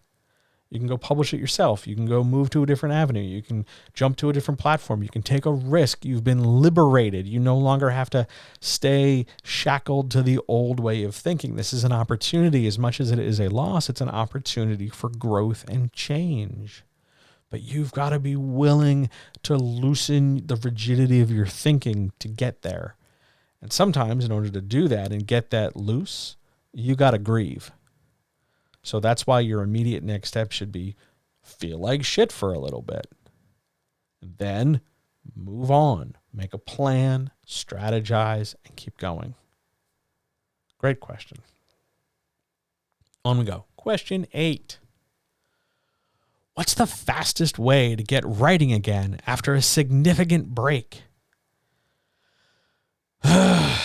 You can go publish it yourself. You can go move to a different avenue. You can jump to a different platform. You can take a risk. You've been liberated. You no longer have to stay shackled to the old way of thinking. This is an opportunity. As much as it is a loss, it's an opportunity for growth and change. But you've got to be willing to loosen the rigidity of your thinking to get there. And sometimes in order to do that and get that loose, you got to grieve. So that's why your immediate next step should be feel like shit for a little bit. Then move on, make a plan, strategize, and keep going. Great question. On we go. Question 8. What's the fastest way to get writing again after a significant break? All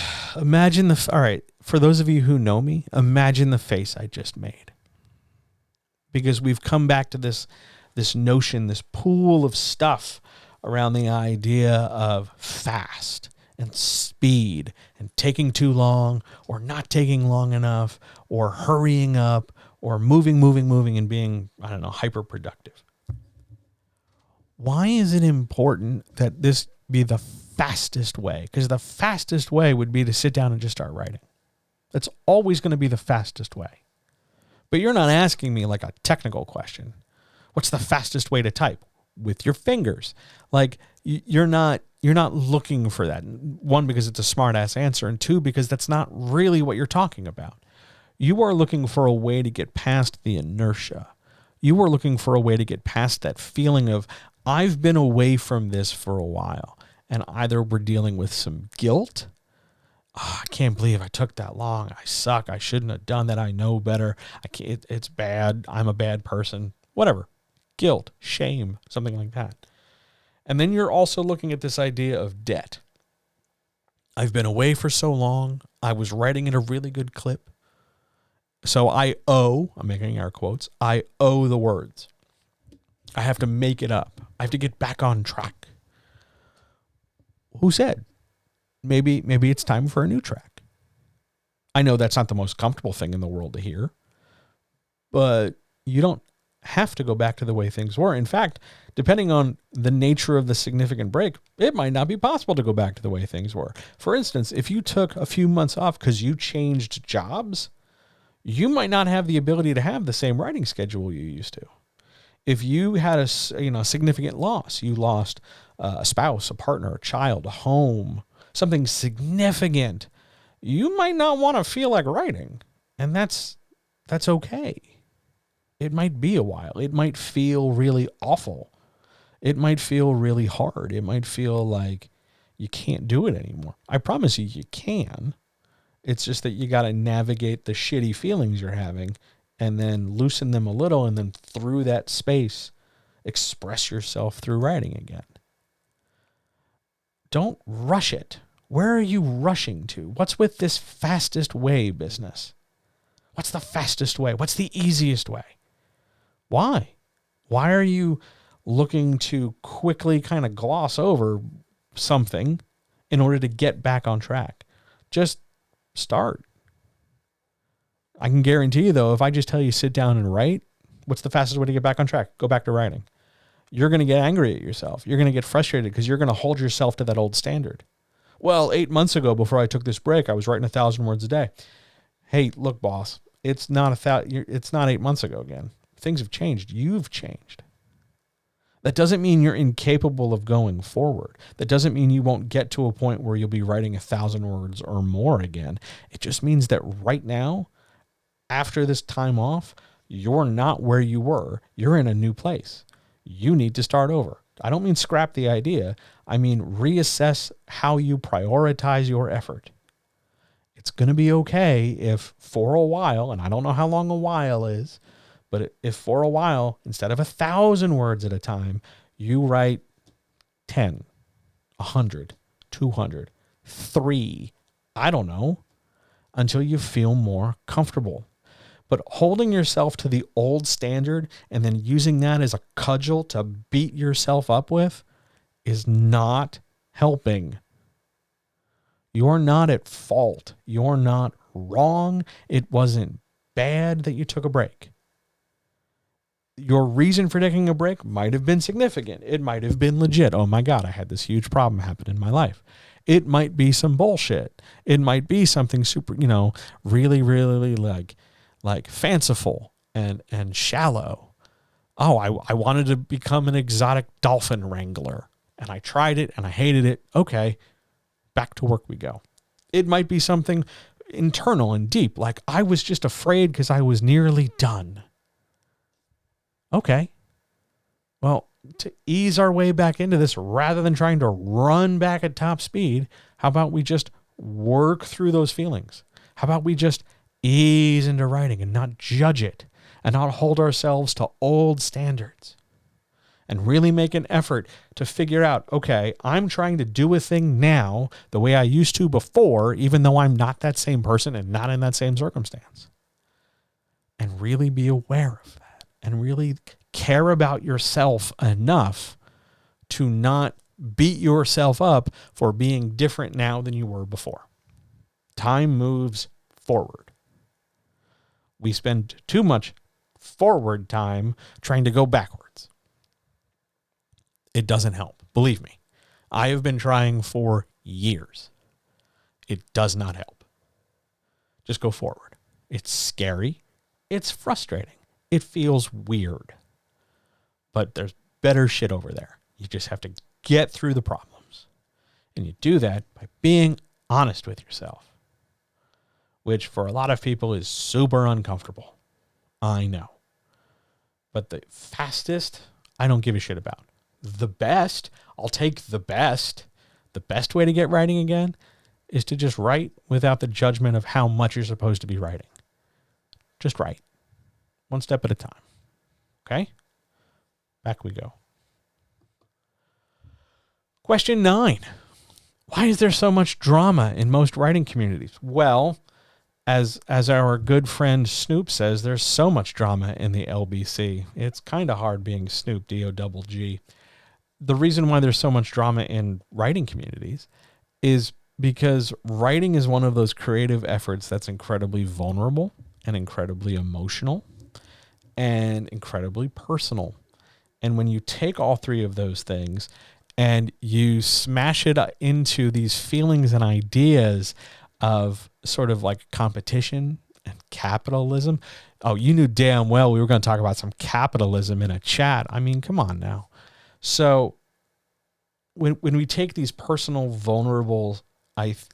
right. for those of you who know me, imagine the face I just made. Because we've come back to this notion, this pool of stuff around the idea of fast and speed and taking too long or not taking long enough or hurrying up or moving and being, hyper productive. Why is it important that this be the fastest way? Because the fastest way would be to sit down and just start writing. That's always going to be the fastest way. But you're not asking me like a technical question. What's the fastest way to type? With your fingers. Like you're not looking for that. One, because it's a smart ass answer, and two, because that's not really what you're talking about. You are looking for a way to get past the inertia. You are looking for a way to get past that feeling of, I've been away from this for a while, and either we're dealing with some guilt. Oh, I can't believe I took that long. I suck. I shouldn't have done that. I know better. I can't, it's bad. I'm a bad person. Whatever. Guilt, shame, something like that. And then you're also looking at this idea of debt. I've been away for so long. I was writing at a really good clip. So I'm making air quotes, I owe the words. I have to make it up. I have to get back on track. Who said? Maybe it's time for a new track. I know that's not the most comfortable thing in the world to hear, but you don't have to go back to the way things were. In fact, depending on the nature of the significant break, it might not be possible to go back to the way things were. For instance, if you took a few months off because you changed jobs, you might not have the ability to have the same writing schedule you used to. If you had a significant loss, you lost a spouse, a partner, a child, a home, something significant, you might not want to feel like writing. And that's okay. It might be a while. It might feel really awful. It might feel really hard. It might feel like you can't do it anymore. I promise you can. It's just that you got to navigate the shitty feelings you're having and then loosen them a little, and then through that space, express yourself through writing again. Don't rush it. Where are you rushing to? What's with this fastest way business? What's the fastest way? What's the easiest way? Why? Why are you looking to quickly kind of gloss over something in order to get back on track? Just start. I can guarantee you, though, if I just tell you sit down and write, what's the fastest way to get back on track? Go back to writing. You're going to get angry at yourself. You're going to get frustrated because you're going to hold yourself to that old standard. Well, 8 months ago, before I took this break, I was writing 1,000 words a day. Hey, look, boss, it's not 8 months ago again. Things have changed. You've changed. That doesn't mean you're incapable of going forward. That doesn't mean you won't get to a point where you'll be writing 1,000 words or more again. It just means that right now, after this time off, you're not where you were. You're in a new place. You need to start over. I don't mean scrap the idea. I mean reassess how you prioritize your effort. It's going to be okay if for a while, and I don't know how long a while is, but if for a while, instead of 1,000 words at a time, you write 10, 100, 200, 3, I don't know, until you feel more comfortable. But holding yourself to the old standard and then using that as a cudgel to beat yourself up with is not helping. You're not at fault. You're not wrong. It wasn't bad that you took a break. Your reason for taking a break might have been significant. It might have been legit. Oh my God, I had this huge problem happen in my life. It might be some bullshit. It might be something super, really, really like fanciful and shallow. Oh, I wanted to become an exotic dolphin wrangler and I tried it and I hated it. Okay, back to work we go. It might be something internal and deep, like I was just afraid because I was nearly done. Okay, well, to ease our way back into this rather than trying to run back at top speed, how about we just work through those feelings? How about we just ease into writing and not judge it and not hold ourselves to old standards? and really make an effort to figure out, okay, I'm trying to do a thing now the way I used to before, even though I'm not that same person and not in that same circumstance. And really be aware of that and really care about yourself enough to not beat yourself up for being different now than you were before. Time moves forward. We spend too much forward time trying to go backwards. It doesn't help. Believe me, I have been trying for years. It does not help. Just go forward. It's scary. It's frustrating. It feels weird. But there's better shit over there. You just have to get through the problems. And you do that by being honest with yourself, which for a lot of people is super uncomfortable. I know. But the fastest, I don't give a shit about. The best, I'll take the best. The best way to get writing again is to just write without the judgment of how much you're supposed to be writing. Just write. One step at a time. Okay? Back we go. Question 9. Why is there so much drama in most writing communities? Well, as our good friend Snoop says, there's so much drama in the LBC. It's kind of hard being Snoop, D-O-double-G. The reason why there's so much drama in writing communities is because writing is one of those creative efforts that's incredibly vulnerable and incredibly emotional and incredibly personal. And when you take all three of those things and you smash it into these feelings and ideas of sort of like competition and capitalism. Oh, you knew damn well we were going to talk about some capitalism in a chat. I mean, come on now. So when we take these personal, vulnerable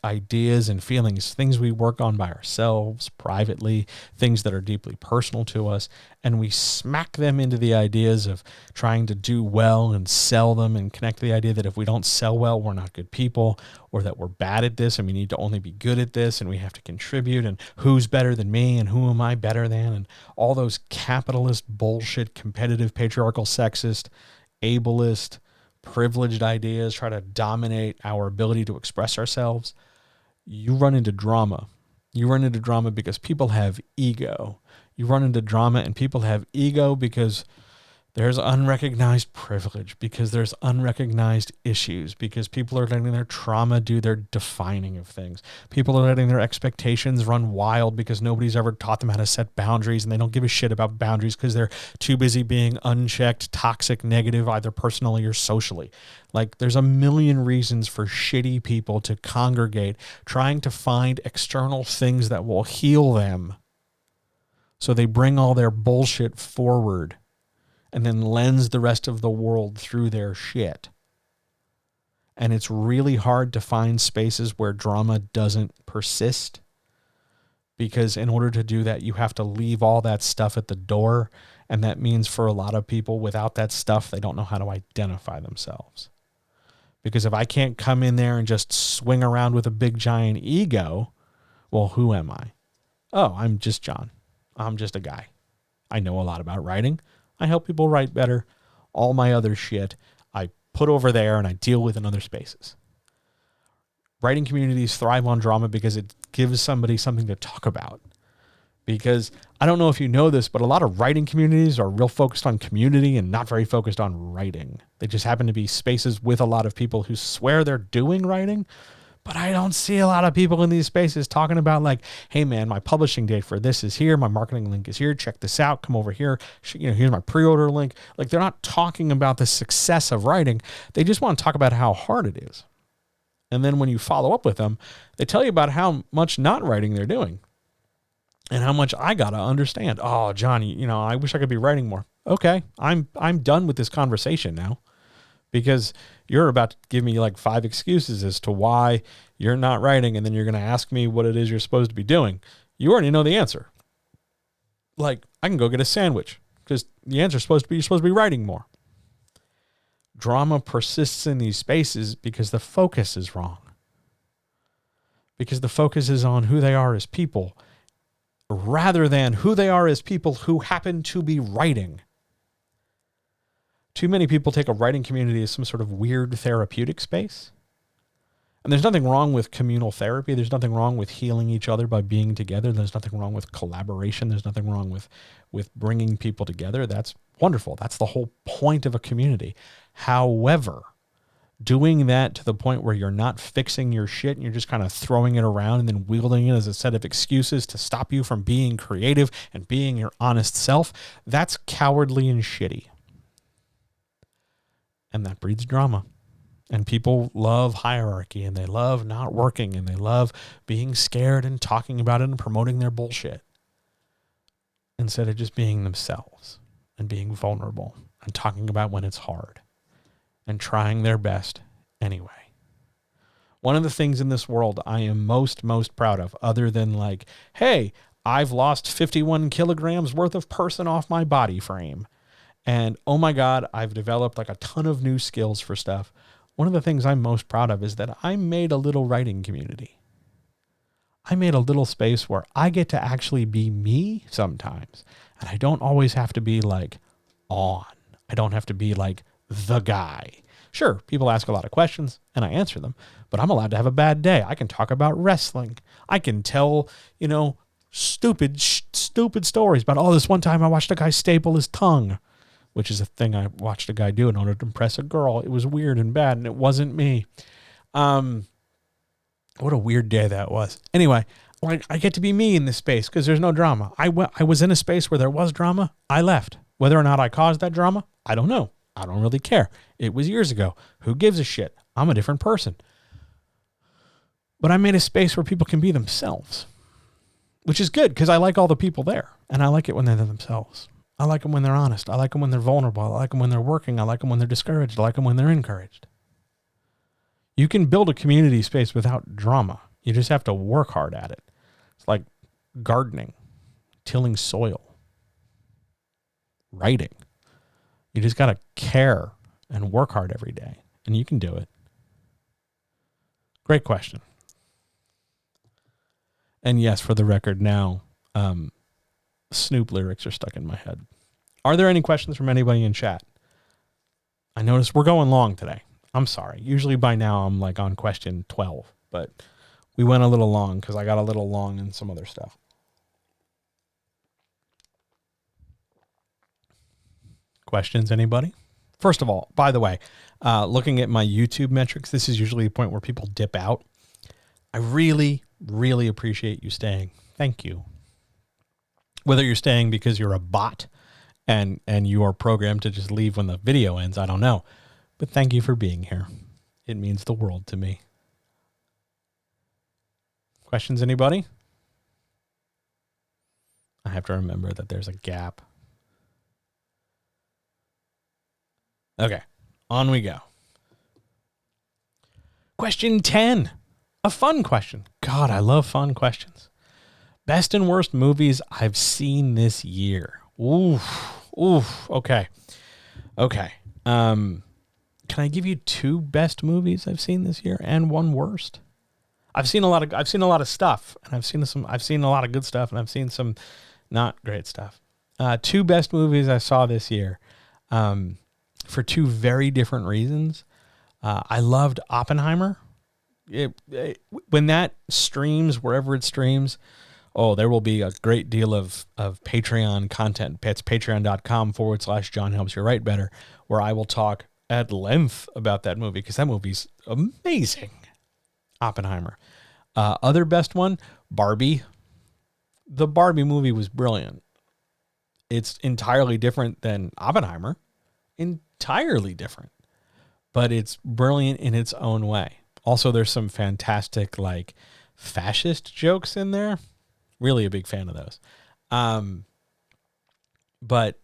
ideas and feelings, things we work on by ourselves privately, things that are deeply personal to us, and we smack them into the ideas of trying to do well and sell them and connect to the idea that if we don't sell well, we're not good people, or that we're bad at this and we need to only be good at this and we have to contribute, and who's better than me and who am I better than, and all those capitalist bullshit, competitive, patriarchal, sexist, ableist, privileged ideas try to dominate our ability to express ourselves. You run into drama. You run into drama because people have ego. You run into drama and people have ego because there's unrecognized privilege, because there's unrecognized issues, because people are letting their trauma do their defining of things. People are letting their expectations run wild because nobody's ever taught them how to set boundaries, and they don't give a shit about boundaries because they're too busy being unchecked, toxic, negative, either personally or socially. Like, there's a million reasons for shitty people to congregate trying to find external things that will heal them. So they bring all their bullshit forward and then lens the rest of the world through their shit. And it's really hard to find spaces where drama doesn't persist, because in order to do that, you have to leave all that stuff at the door. And that means for a lot of people, without that stuff, they don't know how to identify themselves. Because if I can't come in there and just swing around with a big giant ego, well, who am I? Oh, I'm just John. I'm just a guy. I know a lot about writing. I help people write better. All my other shit I put over there and I deal with in other spaces. Writing communities thrive on drama because it gives somebody something to talk about. Because I don't know if you know this, but a lot of writing communities are real focused on community and not very focused on writing. They just happen to be spaces with a lot of people who swear they're doing writing. But I don't see a lot of people in these spaces talking about like, hey man, my publishing date for this is here. My marketing link is here. Check this out. Come over here. Here's my pre-order link. Like, they're not talking about the success of writing. They just want to talk about how hard it is. And then when you follow up with them, they tell you about how much not writing they're doing and how much I got to understand. Oh, Johnny, I wish I could be writing more. Okay. I'm done with this conversation now. Because you're about to give me like 5 excuses as to why you're not writing, and then you're going to ask me what it is you're supposed to be doing. You already know the answer. Like, I can go get a sandwich because the answer is supposed to be you're supposed to be writing more. Drama persists in these spaces because the focus is wrong. Because the focus is on who they are as people rather than who they are as people who happen to be writing. too many people take a writing community as some sort of weird therapeutic space. And there's nothing wrong with communal therapy. There's nothing wrong with healing each other by being together. There's nothing wrong with collaboration. There's nothing wrong with bringing people together. That's wonderful. That's the whole point of a community. However, doing that to the point where you're not fixing your shit and you're just kind of throwing it around and then wielding it as a set of excuses to stop you from being creative and being your honest self, that's cowardly and shitty. And that breeds drama. And people love hierarchy, and they love not working, and they love being scared and talking about it and promoting their bullshit instead of just being themselves and being vulnerable and talking about when it's hard and trying their best anyway. One of the things in this world I am most proud of, other than like, hey, I've lost 51 kilograms worth of person off my body frame. And oh my God, I've developed like a ton of new skills for stuff. One of the things I'm most proud of is that I made a little writing community. I made a little space where I get to actually be me sometimes. And I don't always have to be like on. I don't have to be like the guy. Sure, people ask a lot of questions and I answer them, but I'm allowed to have a bad day. I can talk about wrestling. I can tell, stupid stories about, oh, this one time I watched a guy staple his tongue, which is a thing I watched a guy do in order to impress a girl. It was weird and bad, and it wasn't me. What a weird day that was. Anyway, I get to be me in this space because there's no drama. I was in a space where there was drama. I left. Whether or not I caused that drama, I don't know. I don't really care. It was years ago. Who gives a shit? I'm a different person. But I made a space where people can be themselves, which is good because I like all the people there, and I like it when they're themselves. I like them when they're honest. I like them when they're vulnerable. I like them when they're working. I like them when they're discouraged. I like them when they're encouraged. You can build a community space without drama. You just have to work hard at it. It's like gardening, tilling soil, writing. You just got to care and work hard every day, and you can do it. Great question. And yes, for the record now, Snoop lyrics are stuck in my head. Are there any questions from anybody in chat? I noticed we're going long today. I'm sorry. Usually by now I'm like on question 12, but we went a little long because I got a little long in some other stuff. Questions, anybody? First of all, by the way, looking at my YouTube metrics, this is usually a point where people dip out. I really, really appreciate you staying. Thank you. Whether you're staying because you're a bot and you are programmed to just leave when the video ends, I don't know. But thank you for being here. It means the world to me. Questions, anybody? I have to remember that there's a gap. Okay, on we go. Question 10. A fun question. God, I love fun questions. Best and worst movies I've seen this year. Oof. Okay. Can I give you 2 best movies I've seen this year and 1 worst? I've seen a lot of stuff, and I've seen a lot of good stuff, and I've seen some not great stuff. 2 best movies I saw this year, for 2 very different reasons. I loved Oppenheimer. When that streams, wherever it streams, there will be a great deal of Patreon content. It's patreon.com/John Helps You Write Better, where I will talk at length about that movie because that movie's amazing. Oppenheimer. Other best one, Barbie. The Barbie movie was brilliant. It's entirely different than Oppenheimer. Entirely different. But it's brilliant in its own way. Also, there's some fantastic fascist jokes in there. Really a big fan of those. But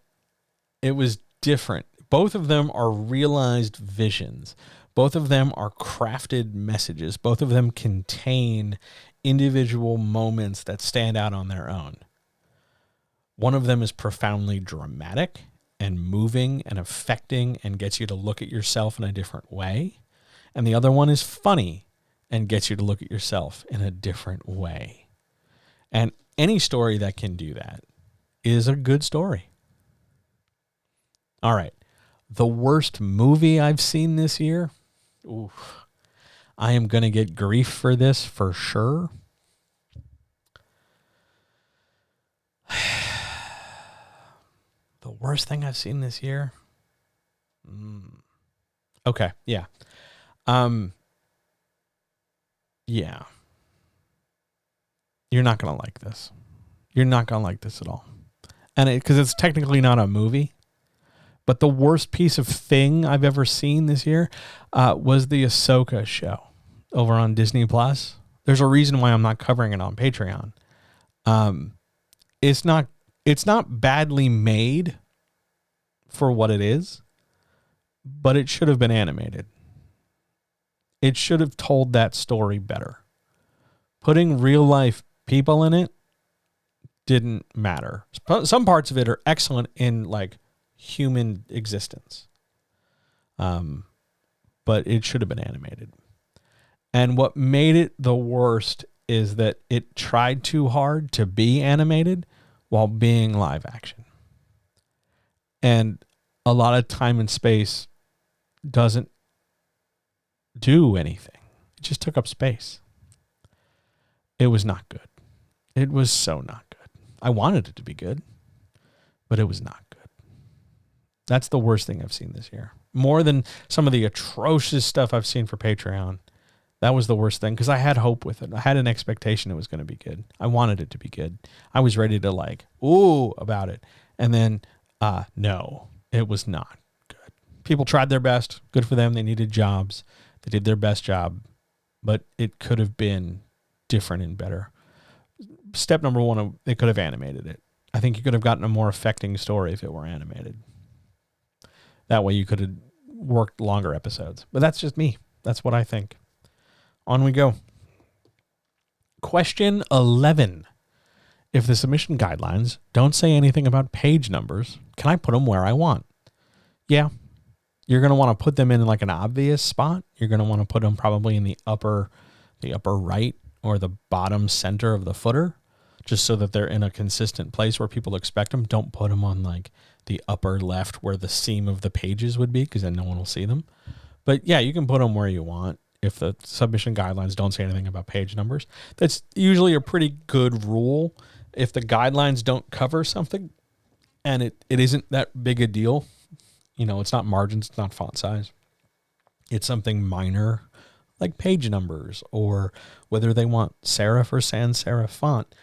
it was different. Both of them are realized visions. Both of them are crafted messages. Both of them contain individual moments that stand out on their own. One of them is profoundly dramatic and moving and affecting and gets you to look at yourself in a different way. And the other one is funny and gets you to look at yourself in a different way. And any story that can do that is a good story. All right. The worst movie I've seen this year? Oof. I am going to get grief for this for sure. The worst thing I've seen this year? Okay, yeah. Yeah. You're not going to like this. You're not going to like this at all. And because it's technically not a movie, but the worst piece of thing I've ever seen this year was the Ahsoka show over on Disney Plus. There's a reason why I'm not covering it on Patreon. It's not badly made for what it is, but it should have been animated. It should have told that story better. Putting real life people in it didn't matter. Some parts of it are excellent in like human existence. But it should have been animated. And what made it the worst is that it tried too hard to be animated while being live action. And a lot of time and space doesn't do anything. It just took up space. It was not good. It was so not good. I wanted it to be good, but it was not good. That's the worst thing I've seen this year. More than some of the atrocious stuff I've seen for Patreon. That was the worst thing because I had hope with it. I had an expectation it was going to be good. I wanted it to be good. I was ready to like, ooh, about it. And then, no, it was not good. People tried their best. Good for them. They needed jobs. They did their best job, but it could have been different and better. Step number one, they could have animated it. I think you could have gotten a more affecting story if it were animated. That way you could have worked longer episodes. But that's just me. That's what I think. On we go. Question 11. If the submission guidelines don't say anything about page numbers, can I put them where I want? Yeah. You're going to want to put them in like an obvious spot. You're going to want to put them probably in the upper right or the bottom center of the footer, just so that they're in a consistent place where people expect them. Don't put them on like the upper left where the seam of the pages would be, because then no one will see them. But yeah, you can put them where you want if the submission guidelines don't say anything about page numbers. That's usually a pretty good rule. If the guidelines don't cover something and it isn't that big a deal, you know, it's not margins, it's not font size, it's something minor like page numbers or whether they want serif or sans serif font,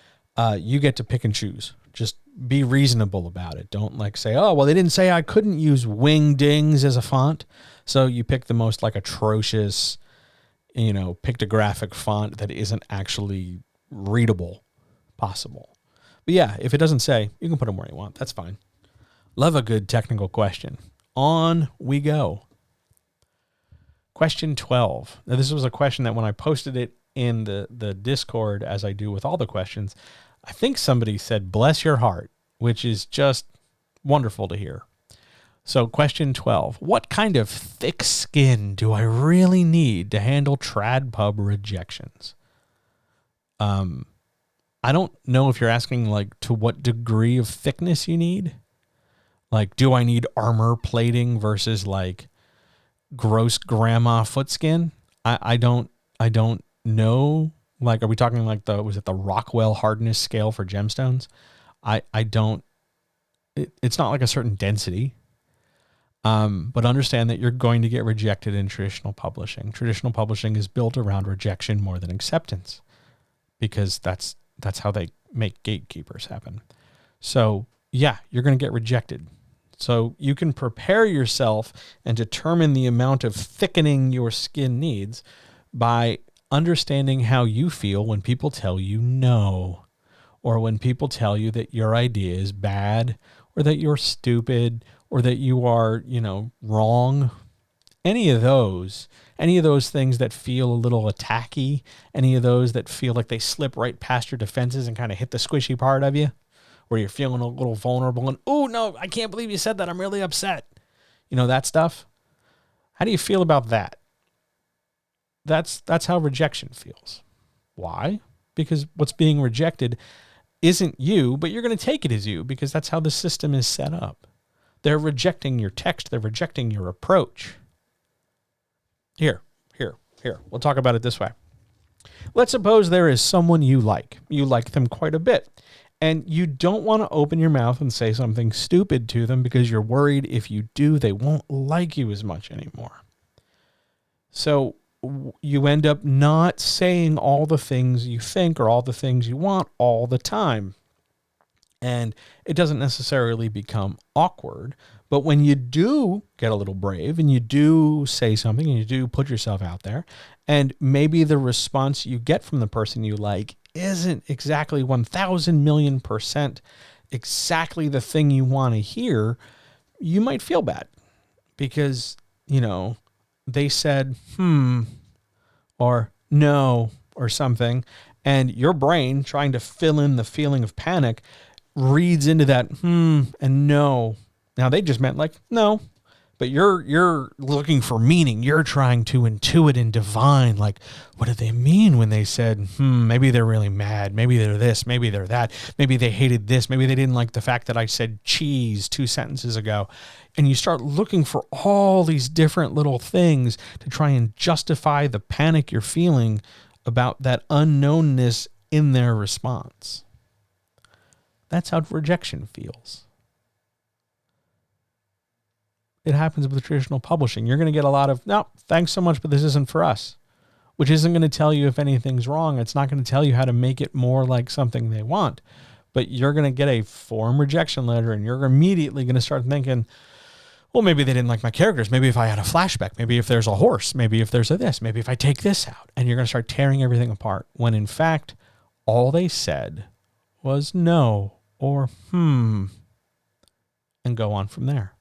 you get to pick and choose. Just be reasonable about it. Don't like say, oh, well, they didn't say I couldn't use wingdings as a font. So you pick the most like atrocious, you know, pictographic font that isn't actually readable possible. But yeah, if it doesn't say, you can put them where you want. That's fine. Love a good technical question. On we go. Question 12. Now, this was a question that when I posted it in the Discord, as I do with all the questions, I think somebody said, bless your heart, which is just wonderful to hear. So question 12, what kind of thick skin do I really need to handle trad pub rejections? I don't know if you're asking like to what degree of thickness you need. Like, do I need armor plating versus like gross grandma foot skin? I don't know. Like, are we talking like was it the Rockwell hardness scale for gemstones? It's not like a certain density. But understand that you're going to get rejected in traditional publishing. Traditional publishing is built around rejection more than acceptance, because that's how they make gatekeepers happen. So yeah, you're going to get rejected. So you can prepare yourself and determine the amount of thickening your skin needs by understanding how you feel when people tell you no, or when people tell you that your idea is bad, or that you're stupid, or that you are, wrong. Any of those things that feel a little attacky, any of those that feel like they slip right past your defenses and kind of hit the squishy part of you, where you're feeling a little vulnerable and, oh no, I can't believe you said that, I'm really upset. That stuff. How do you feel about that? That's how rejection feels. Why? Because what's being rejected isn't you, but you're going to take it as you, because that's how the system is set up. They're rejecting your text. They're rejecting your approach. Here. We'll talk about it this way. Let's suppose there is someone you like. You like them quite a bit. And you don't want to open your mouth and say something stupid to them because you're worried if you do, they won't like you as much anymore. So you end up not saying all the things you think or all the things you want all the time. And it doesn't necessarily become awkward. But when you do get a little brave and you do say something and you do put yourself out there, and maybe the response you get from the person you like isn't exactly 1,000,000,000% exactly the thing you want to hear, you might feel bad because, they said, or no, or something, and your brain, trying to fill in the feeling of panic, reads into that and no. Now they just meant like no, but you're looking for meaning. You're trying to intuit and divine, like, what did they mean when they said, maybe they're really mad. Maybe they're this, maybe they're that. Maybe they hated this. Maybe they didn't like the fact that I said cheese 2 sentences ago. And you start looking for all these different little things to try and justify the panic you're feeling about that unknownness in their response. That's how rejection feels. It happens with traditional publishing. You're going to get a lot of, no, thanks so much, but this isn't for us, which isn't going to tell you if anything's wrong. It's not going to tell you how to make it more like something they want, but you're going to get a form rejection letter and you're immediately going to start thinking, well, maybe they didn't like my characters. Maybe if I had a flashback, maybe if there's a horse, maybe if there's a this, maybe if I take this out, and you're going to start tearing everything apart when in fact, all they said was no or and go on from there.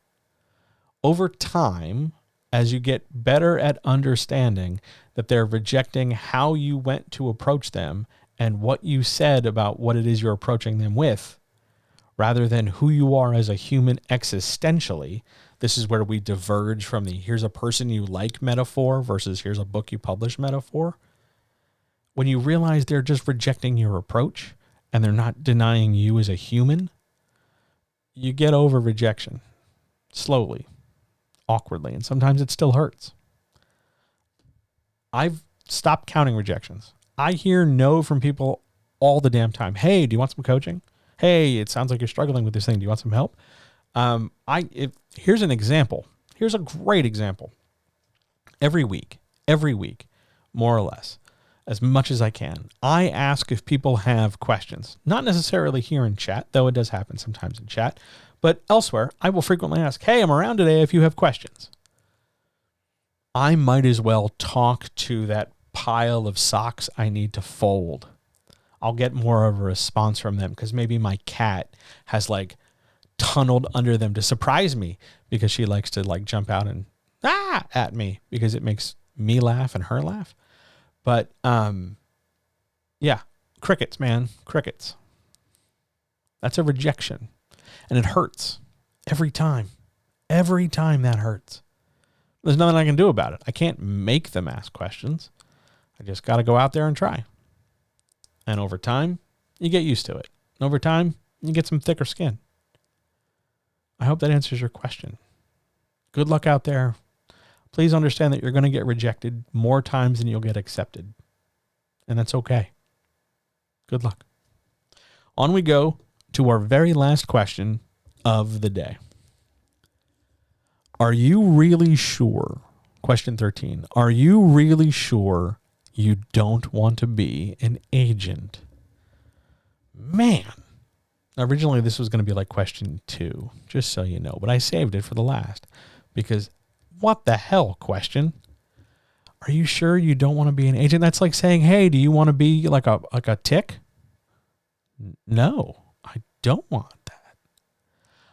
Over time, as you get better at understanding that they're rejecting how you went to approach them and what you said about what it is you're approaching them with, rather than who you are as a human existentially, this is where we diverge from the here's a person you like metaphor versus here's a book you publish metaphor. When you realize they're just rejecting your approach and they're not denying you as a human, you get over rejection slowly, awkwardly, and sometimes it still hurts. I've stopped counting rejections. I hear no from people all the damn time. Hey, do you want some coaching? Hey, it sounds like you're struggling with this thing. Do you want some help? Here's an example. Here's a great example. Every week, more or less, as much as I can, I ask if people have questions. Not necessarily here in chat, though it does happen sometimes in chat. But elsewhere, I will frequently ask, hey, I'm around today if you have questions. I might as well talk to that pile of socks I need to fold. I'll get more of a response from them because maybe my cat has like tunneled under them to surprise me because she likes to like jump out and at me because it makes me laugh and her laugh. But yeah, crickets, man, crickets. That's a rejection. And it hurts every time. Every time that hurts. There's nothing I can do about it. I can't make them ask questions. I just got to go out there and try. And over time, you get used to it. And over time, you get some thicker skin. I hope that answers your question. Good luck out there. Please understand that you're going to get rejected more times than you'll get accepted. And that's okay. Good luck. On we go to our very last question of the day. Are you really sure? Question 13. Are you really sure you don't want to be an agent? Man. Originally, this was going to be like question 2, just so you know, but I saved it for the last because what the hell question? Are you sure you don't want to be an agent? That's like saying, hey, do you want to be like a tick? No, I don't want that.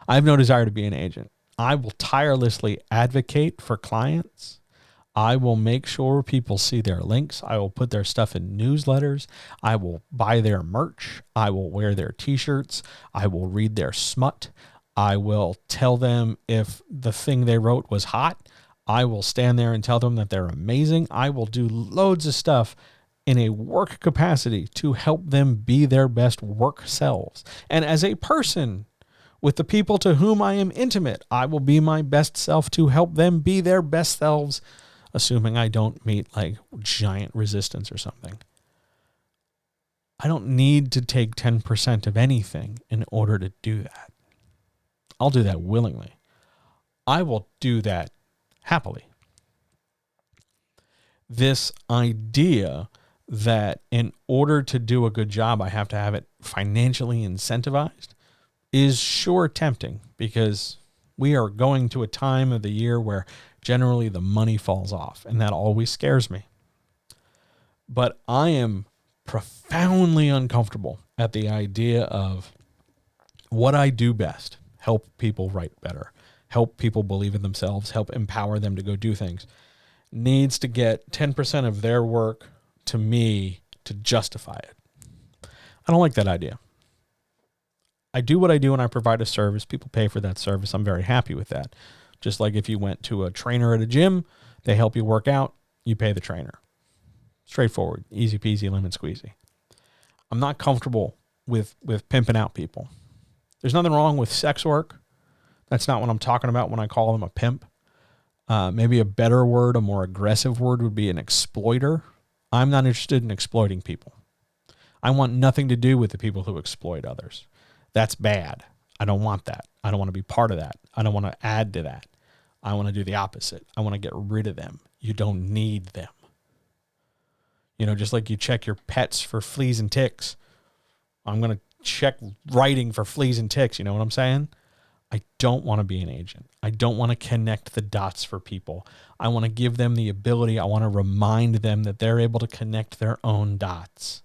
I have no desire to be an agent. I will tirelessly advocate for clients. I will make sure people see their links. I will put their stuff in newsletters. I will buy their merch. I will wear their t-shirts. I will read their smut. I will tell them if the thing they wrote was hot. I will stand there and tell them that they're amazing. I will do loads of stuff in a work capacity to help them be their best work selves. And as a person With the people to whom I am intimate, I will be my best self to help them be their best selves, assuming I don't meet like giant resistance or something. I don't need to take 10% of anything in order to do that. I'll do that willingly. I will do that happily. This idea that in order to do a good job, I have to have it financially incentivized is sure tempting, because we are going to a time of the year where generally the money falls off, and that always scares me. But I am profoundly uncomfortable at the idea of what I do best: help people write better, help people believe in themselves, help empower them to go do things, needs to get 10% of their work to me to justify it. I don't like that idea. I do what I do and I provide a service. People pay for that service. I'm very happy with that. Just like if you went to a trainer at a gym, they help you work out, you pay the trainer. Straightforward, easy peasy, lemon squeezy. I'm not comfortable with pimping out people. There's nothing wrong with sex work. That's not what I'm talking about when I call them a pimp. Maybe a better word, a more aggressive word would be an exploiter. I'm not interested in exploiting people. I want nothing to do with the people who exploit others. That's bad. I don't want that. I don't want to be part of that. I don't want to add to that. I want to do the opposite. I want to get rid of them. You don't need them. You know, just like you check your pets for fleas and ticks, I'm going to check writing for fleas and ticks. You know what I'm saying? I don't want to be an agent. I don't want to connect the dots for people. I want to give them the ability. I want to remind them that they're able to connect their own dots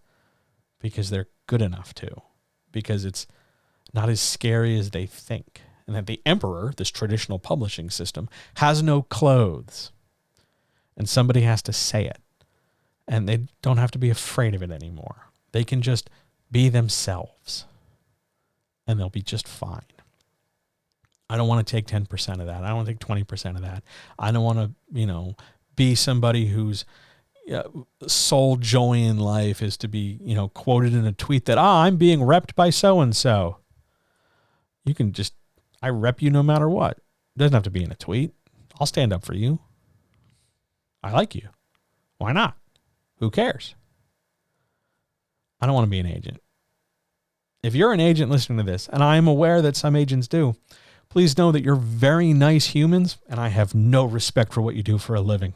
because they're good enough to, because it's not as scary as they think. And that the emperor, this traditional publishing system, has no clothes. And somebody has to say it. And they don't have to be afraid of it anymore. They can just be themselves. And they'll be just fine. I don't want to take 10% of that. I don't want to take 20% of that. I don't want to, be somebody whose sole joy in life is to be, quoted in a tweet that, I'm being repped by so-and-so. You can just, I rep you no matter what. It doesn't have to be in a tweet. I'll stand up for you. I like you. Why not? Who cares? I don't want to be an agent. If you're an agent listening to this, and I am aware that some agents do, please know that you're very nice humans, and I have no respect for what you do for a living.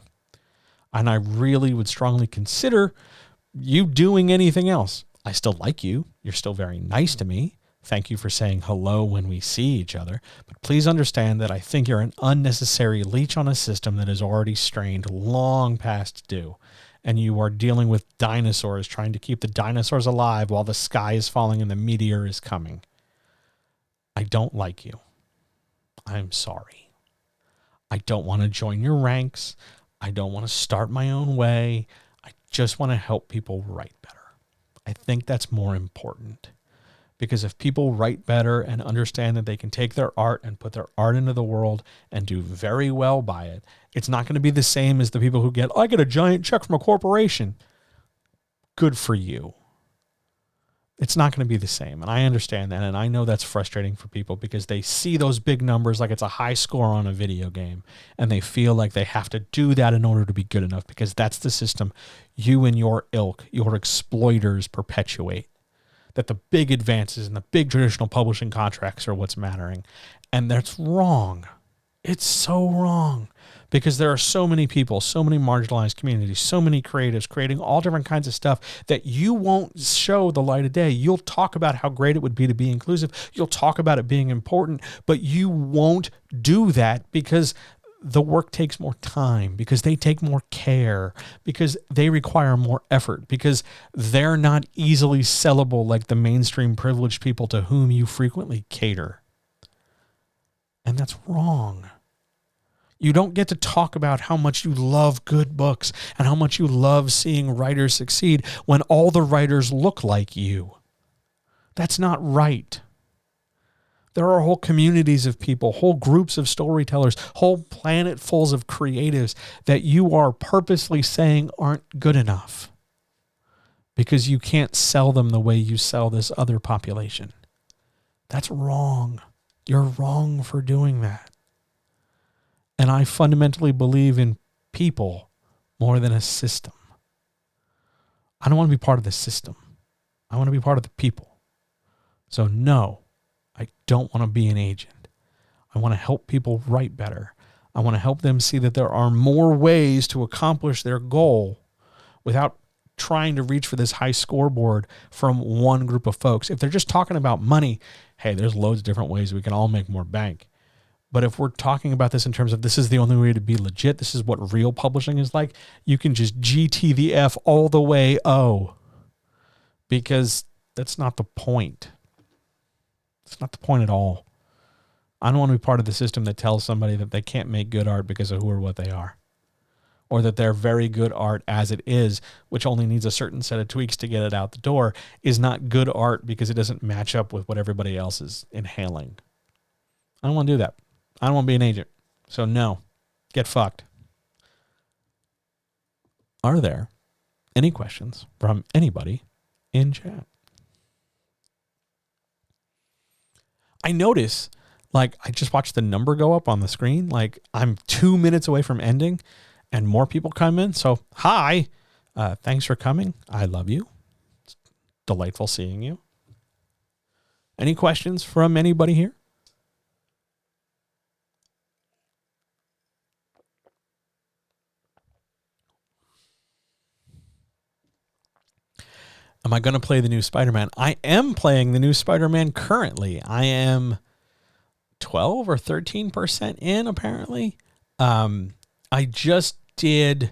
And I really would strongly consider you doing anything else. I still like you. You're still very nice to me. Thank you for saying hello when we see each other. But please understand that I think you're an unnecessary leech on a system that is already strained long past due. And you are dealing with dinosaurs, trying to keep the dinosaurs alive while the sky is falling and the meteor is coming. I don't like you. I'm sorry. I don't want to join your ranks. I don't want to start my own way. I just want to help people write better. I think that's more important. Because if people write better and understand that they can take their art and put their art into the world and do very well by it, it's not going to be the same as the people who I get a giant check from a corporation. Good for you. It's not going to be the same. And I understand that. And I know that's frustrating for people because they see those big numbers like it's a high score on a video game. And they feel like they have to do that in order to be good enough because that's the system you and your ilk, your exploiters perpetuate. That the big advances and the big traditional publishing contracts are what's mattering. And that's wrong. It's so wrong. Because there are so many people, so many marginalized communities, so many creatives creating all different kinds of stuff that you won't show the light of day. You'll talk about how great it would be to be inclusive. You'll talk about it being important, but you won't do that because the work takes more time, because they take more care, because they require more effort, because they're not easily sellable like the mainstream privileged people to whom you frequently cater. And that's wrong. You don't get to talk about how much you love good books and how much you love seeing writers succeed when all the writers look like you. That's not right. There are whole communities of people, whole groups of storytellers, whole planetfuls of creatives that you are purposely saying aren't good enough because you can't sell them the way you sell this other population. That's wrong. You're wrong for doing that. And I fundamentally believe in people more than a system. I don't want to be part of the system. I want to be part of the people. So no, I don't want to be an agent. I want to help people write better. I want to help them see that there are more ways to accomplish their goal without trying to reach for this high scoreboard from one group of folks. If they're just talking about money, hey, there's loads of different ways we can all make more bank. But if we're talking about this in terms of this is the only way to be legit, this is what real publishing is like, you can just GT the F all the way O. Because that's not the point. It's not the point at all. I don't want to be part of the system that tells somebody that they can't make good art because of who or what they are. Or that they're very good art as it is, which only needs a certain set of tweaks to get it out the door, is not good art because it doesn't match up with what everybody else is inhaling. I don't want to do that. I don't want to be an agent. So no, get fucked. Are there any questions from anybody in chat? I notice, like, I just watched the number go up on the screen. Like, I'm 2 minutes away from ending and more people come in. So, hi, thanks for coming. I love you. It's delightful seeing you. Any questions from anybody here? Am I going to play the new Spider-Man? I am playing the new Spider-Man currently. I am 12 or 13% in, apparently. I just did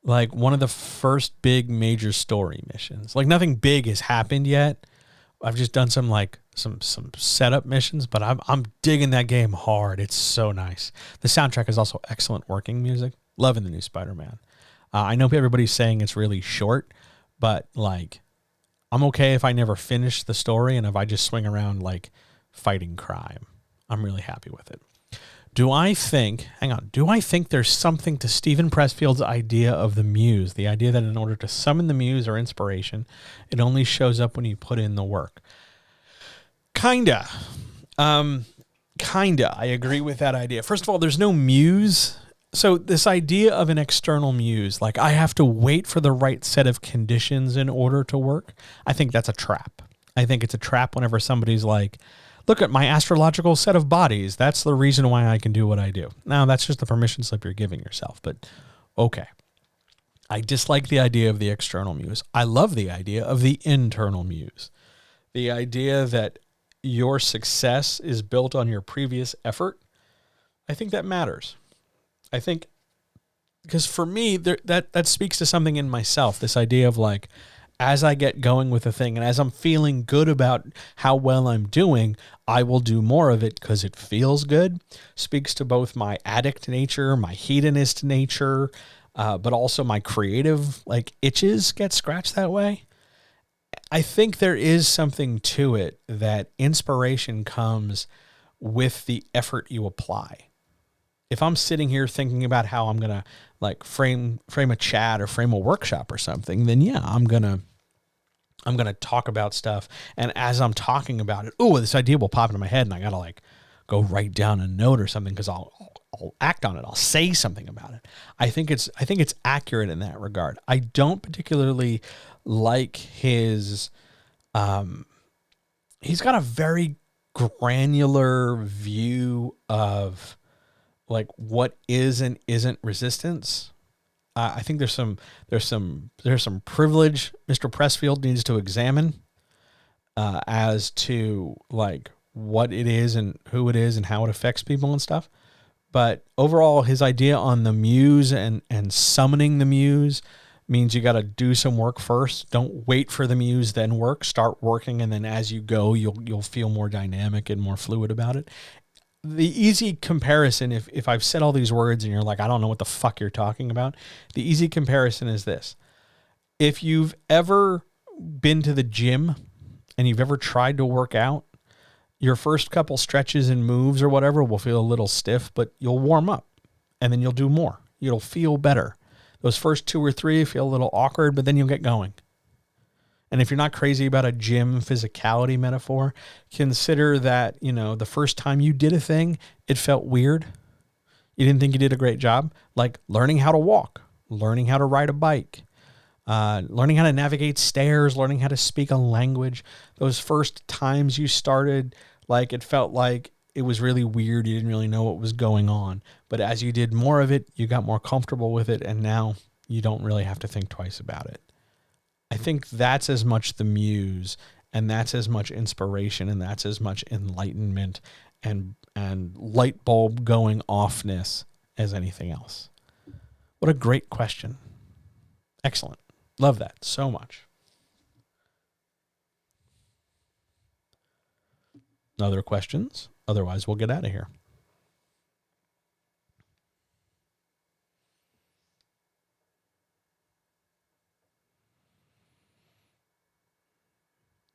like one of the first big major story missions. Like nothing big has happened yet. I've just done some setup missions, but I'm digging that game hard. It's so nice. The soundtrack is also excellent working music. Loving the new Spider-Man. I know everybody's saying it's really short, but like I'm okay if I never finish the story and if I just swing around like fighting crime. I'm really happy with it. Do I think there's something to Stephen Pressfield's idea of the muse, the idea that in order to summon the muse or inspiration, it only shows up when you put in the work? Kinda. I agree with that idea. First of all, there's no muse. So this idea of an external muse, like I have to wait for the right set of conditions in order to work, I think that's a trap. I think it's a trap whenever somebody's like, look at my astrological set of bodies. That's the reason why I can do what I do. Now, that's just the permission slip you're giving yourself, but okay. I dislike the idea of the external muse. I love the idea of the internal muse. The idea that your success is built on your previous effort. I think that matters. I think, because for me, that speaks to something in myself, this idea of like, as I get going with a thing and as I'm feeling good about how well I'm doing, I will do more of it because it feels good. Speaks to both my addict nature, my hedonist nature, but also my creative like itches get scratched that way. I think there is something to it that inspiration comes with the effort you apply. If I'm sitting here thinking about how I'm going to like frame a chat or frame a workshop or something, then yeah, I'm going to talk about stuff. And as I'm talking about it, this idea will pop into my head and I got to like go write down a note or something because I'll act on it. I'll say something about it. I think it's accurate in that regard. I don't particularly like his, he's got a very granular view of like what is and isn't resistance. I think there's some privilege Mr. Pressfield needs to examine as to like what it is and who it is and how it affects people and stuff. But overall, his idea on the muse and summoning the muse means you got to do some work first. Don't wait for the muse, then work. Start working, and then as you go, you'll feel more dynamic and more fluid about it. The easy comparison, if I've said all these words and you're like, I don't know what the fuck you're talking about, the easy comparison is this. If you've ever been to the gym and you've ever tried to work out, your first couple stretches and moves or whatever will feel a little stiff, but you'll warm up and then you'll do more. You'll feel better. Those first 2 or 3 feel a little awkward, but then you'll get going. And if you're not crazy about a gym physicality metaphor, consider that, the first time you did a thing, it felt weird. You didn't think you did a great job, like learning how to walk, learning how to ride a bike, learning how to navigate stairs, learning how to speak a language. Those first times you started, like it felt like it was really weird. You didn't really know what was going on. But as you did more of it, you got more comfortable with it. And now you don't really have to think twice about it. I think that's as much the muse, and that's as much inspiration, and that's as much enlightenment and light bulb going offness as anything else. What a great question. Excellent. Love that so much. Other questions? Otherwise, we'll get out of here.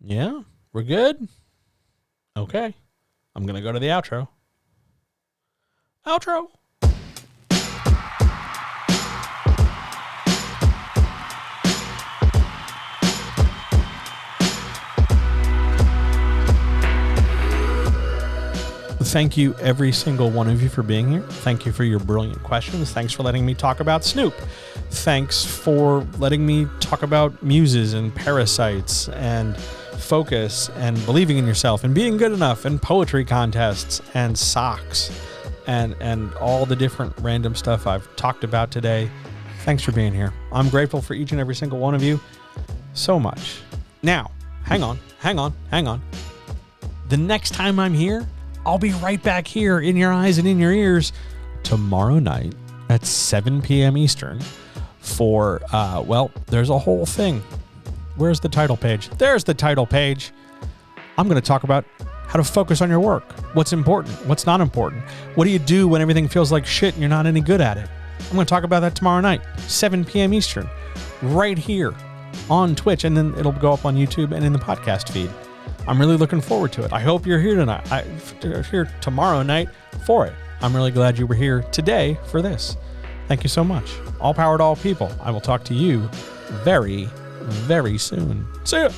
Yeah, we're good? Okay. I'm going to go to the outro. Outro. Thank you, every single one of you, for being here. Thank you for your brilliant questions. Thanks for letting me talk about Snoop. Thanks for letting me talk about muses and parasites and focus and believing in yourself and being good enough and poetry contests and socks and all the different random stuff I've talked about today. Thanks for being here. I'm grateful for each and every single one of you so much. Now, hang on. The next time I'm here, I'll be right back here in your eyes and in your ears tomorrow night at 7 p.m. Eastern for, there's a whole thing. Where's the title page? There's the title page. I'm going to talk about how to focus on your work. What's important? What's not important? What do you do when everything feels like shit and you're not any good at it? I'm going to talk about that tomorrow night, 7 p.m. Eastern, right here on Twitch, and then it'll go up on YouTube and in the podcast feed. I'm really looking forward to it. I hope you're here tonight. Here tomorrow night for it. I'm really glad you were here today for this. Thank you so much. All power to all people. I will talk to you very, very soon. See ya.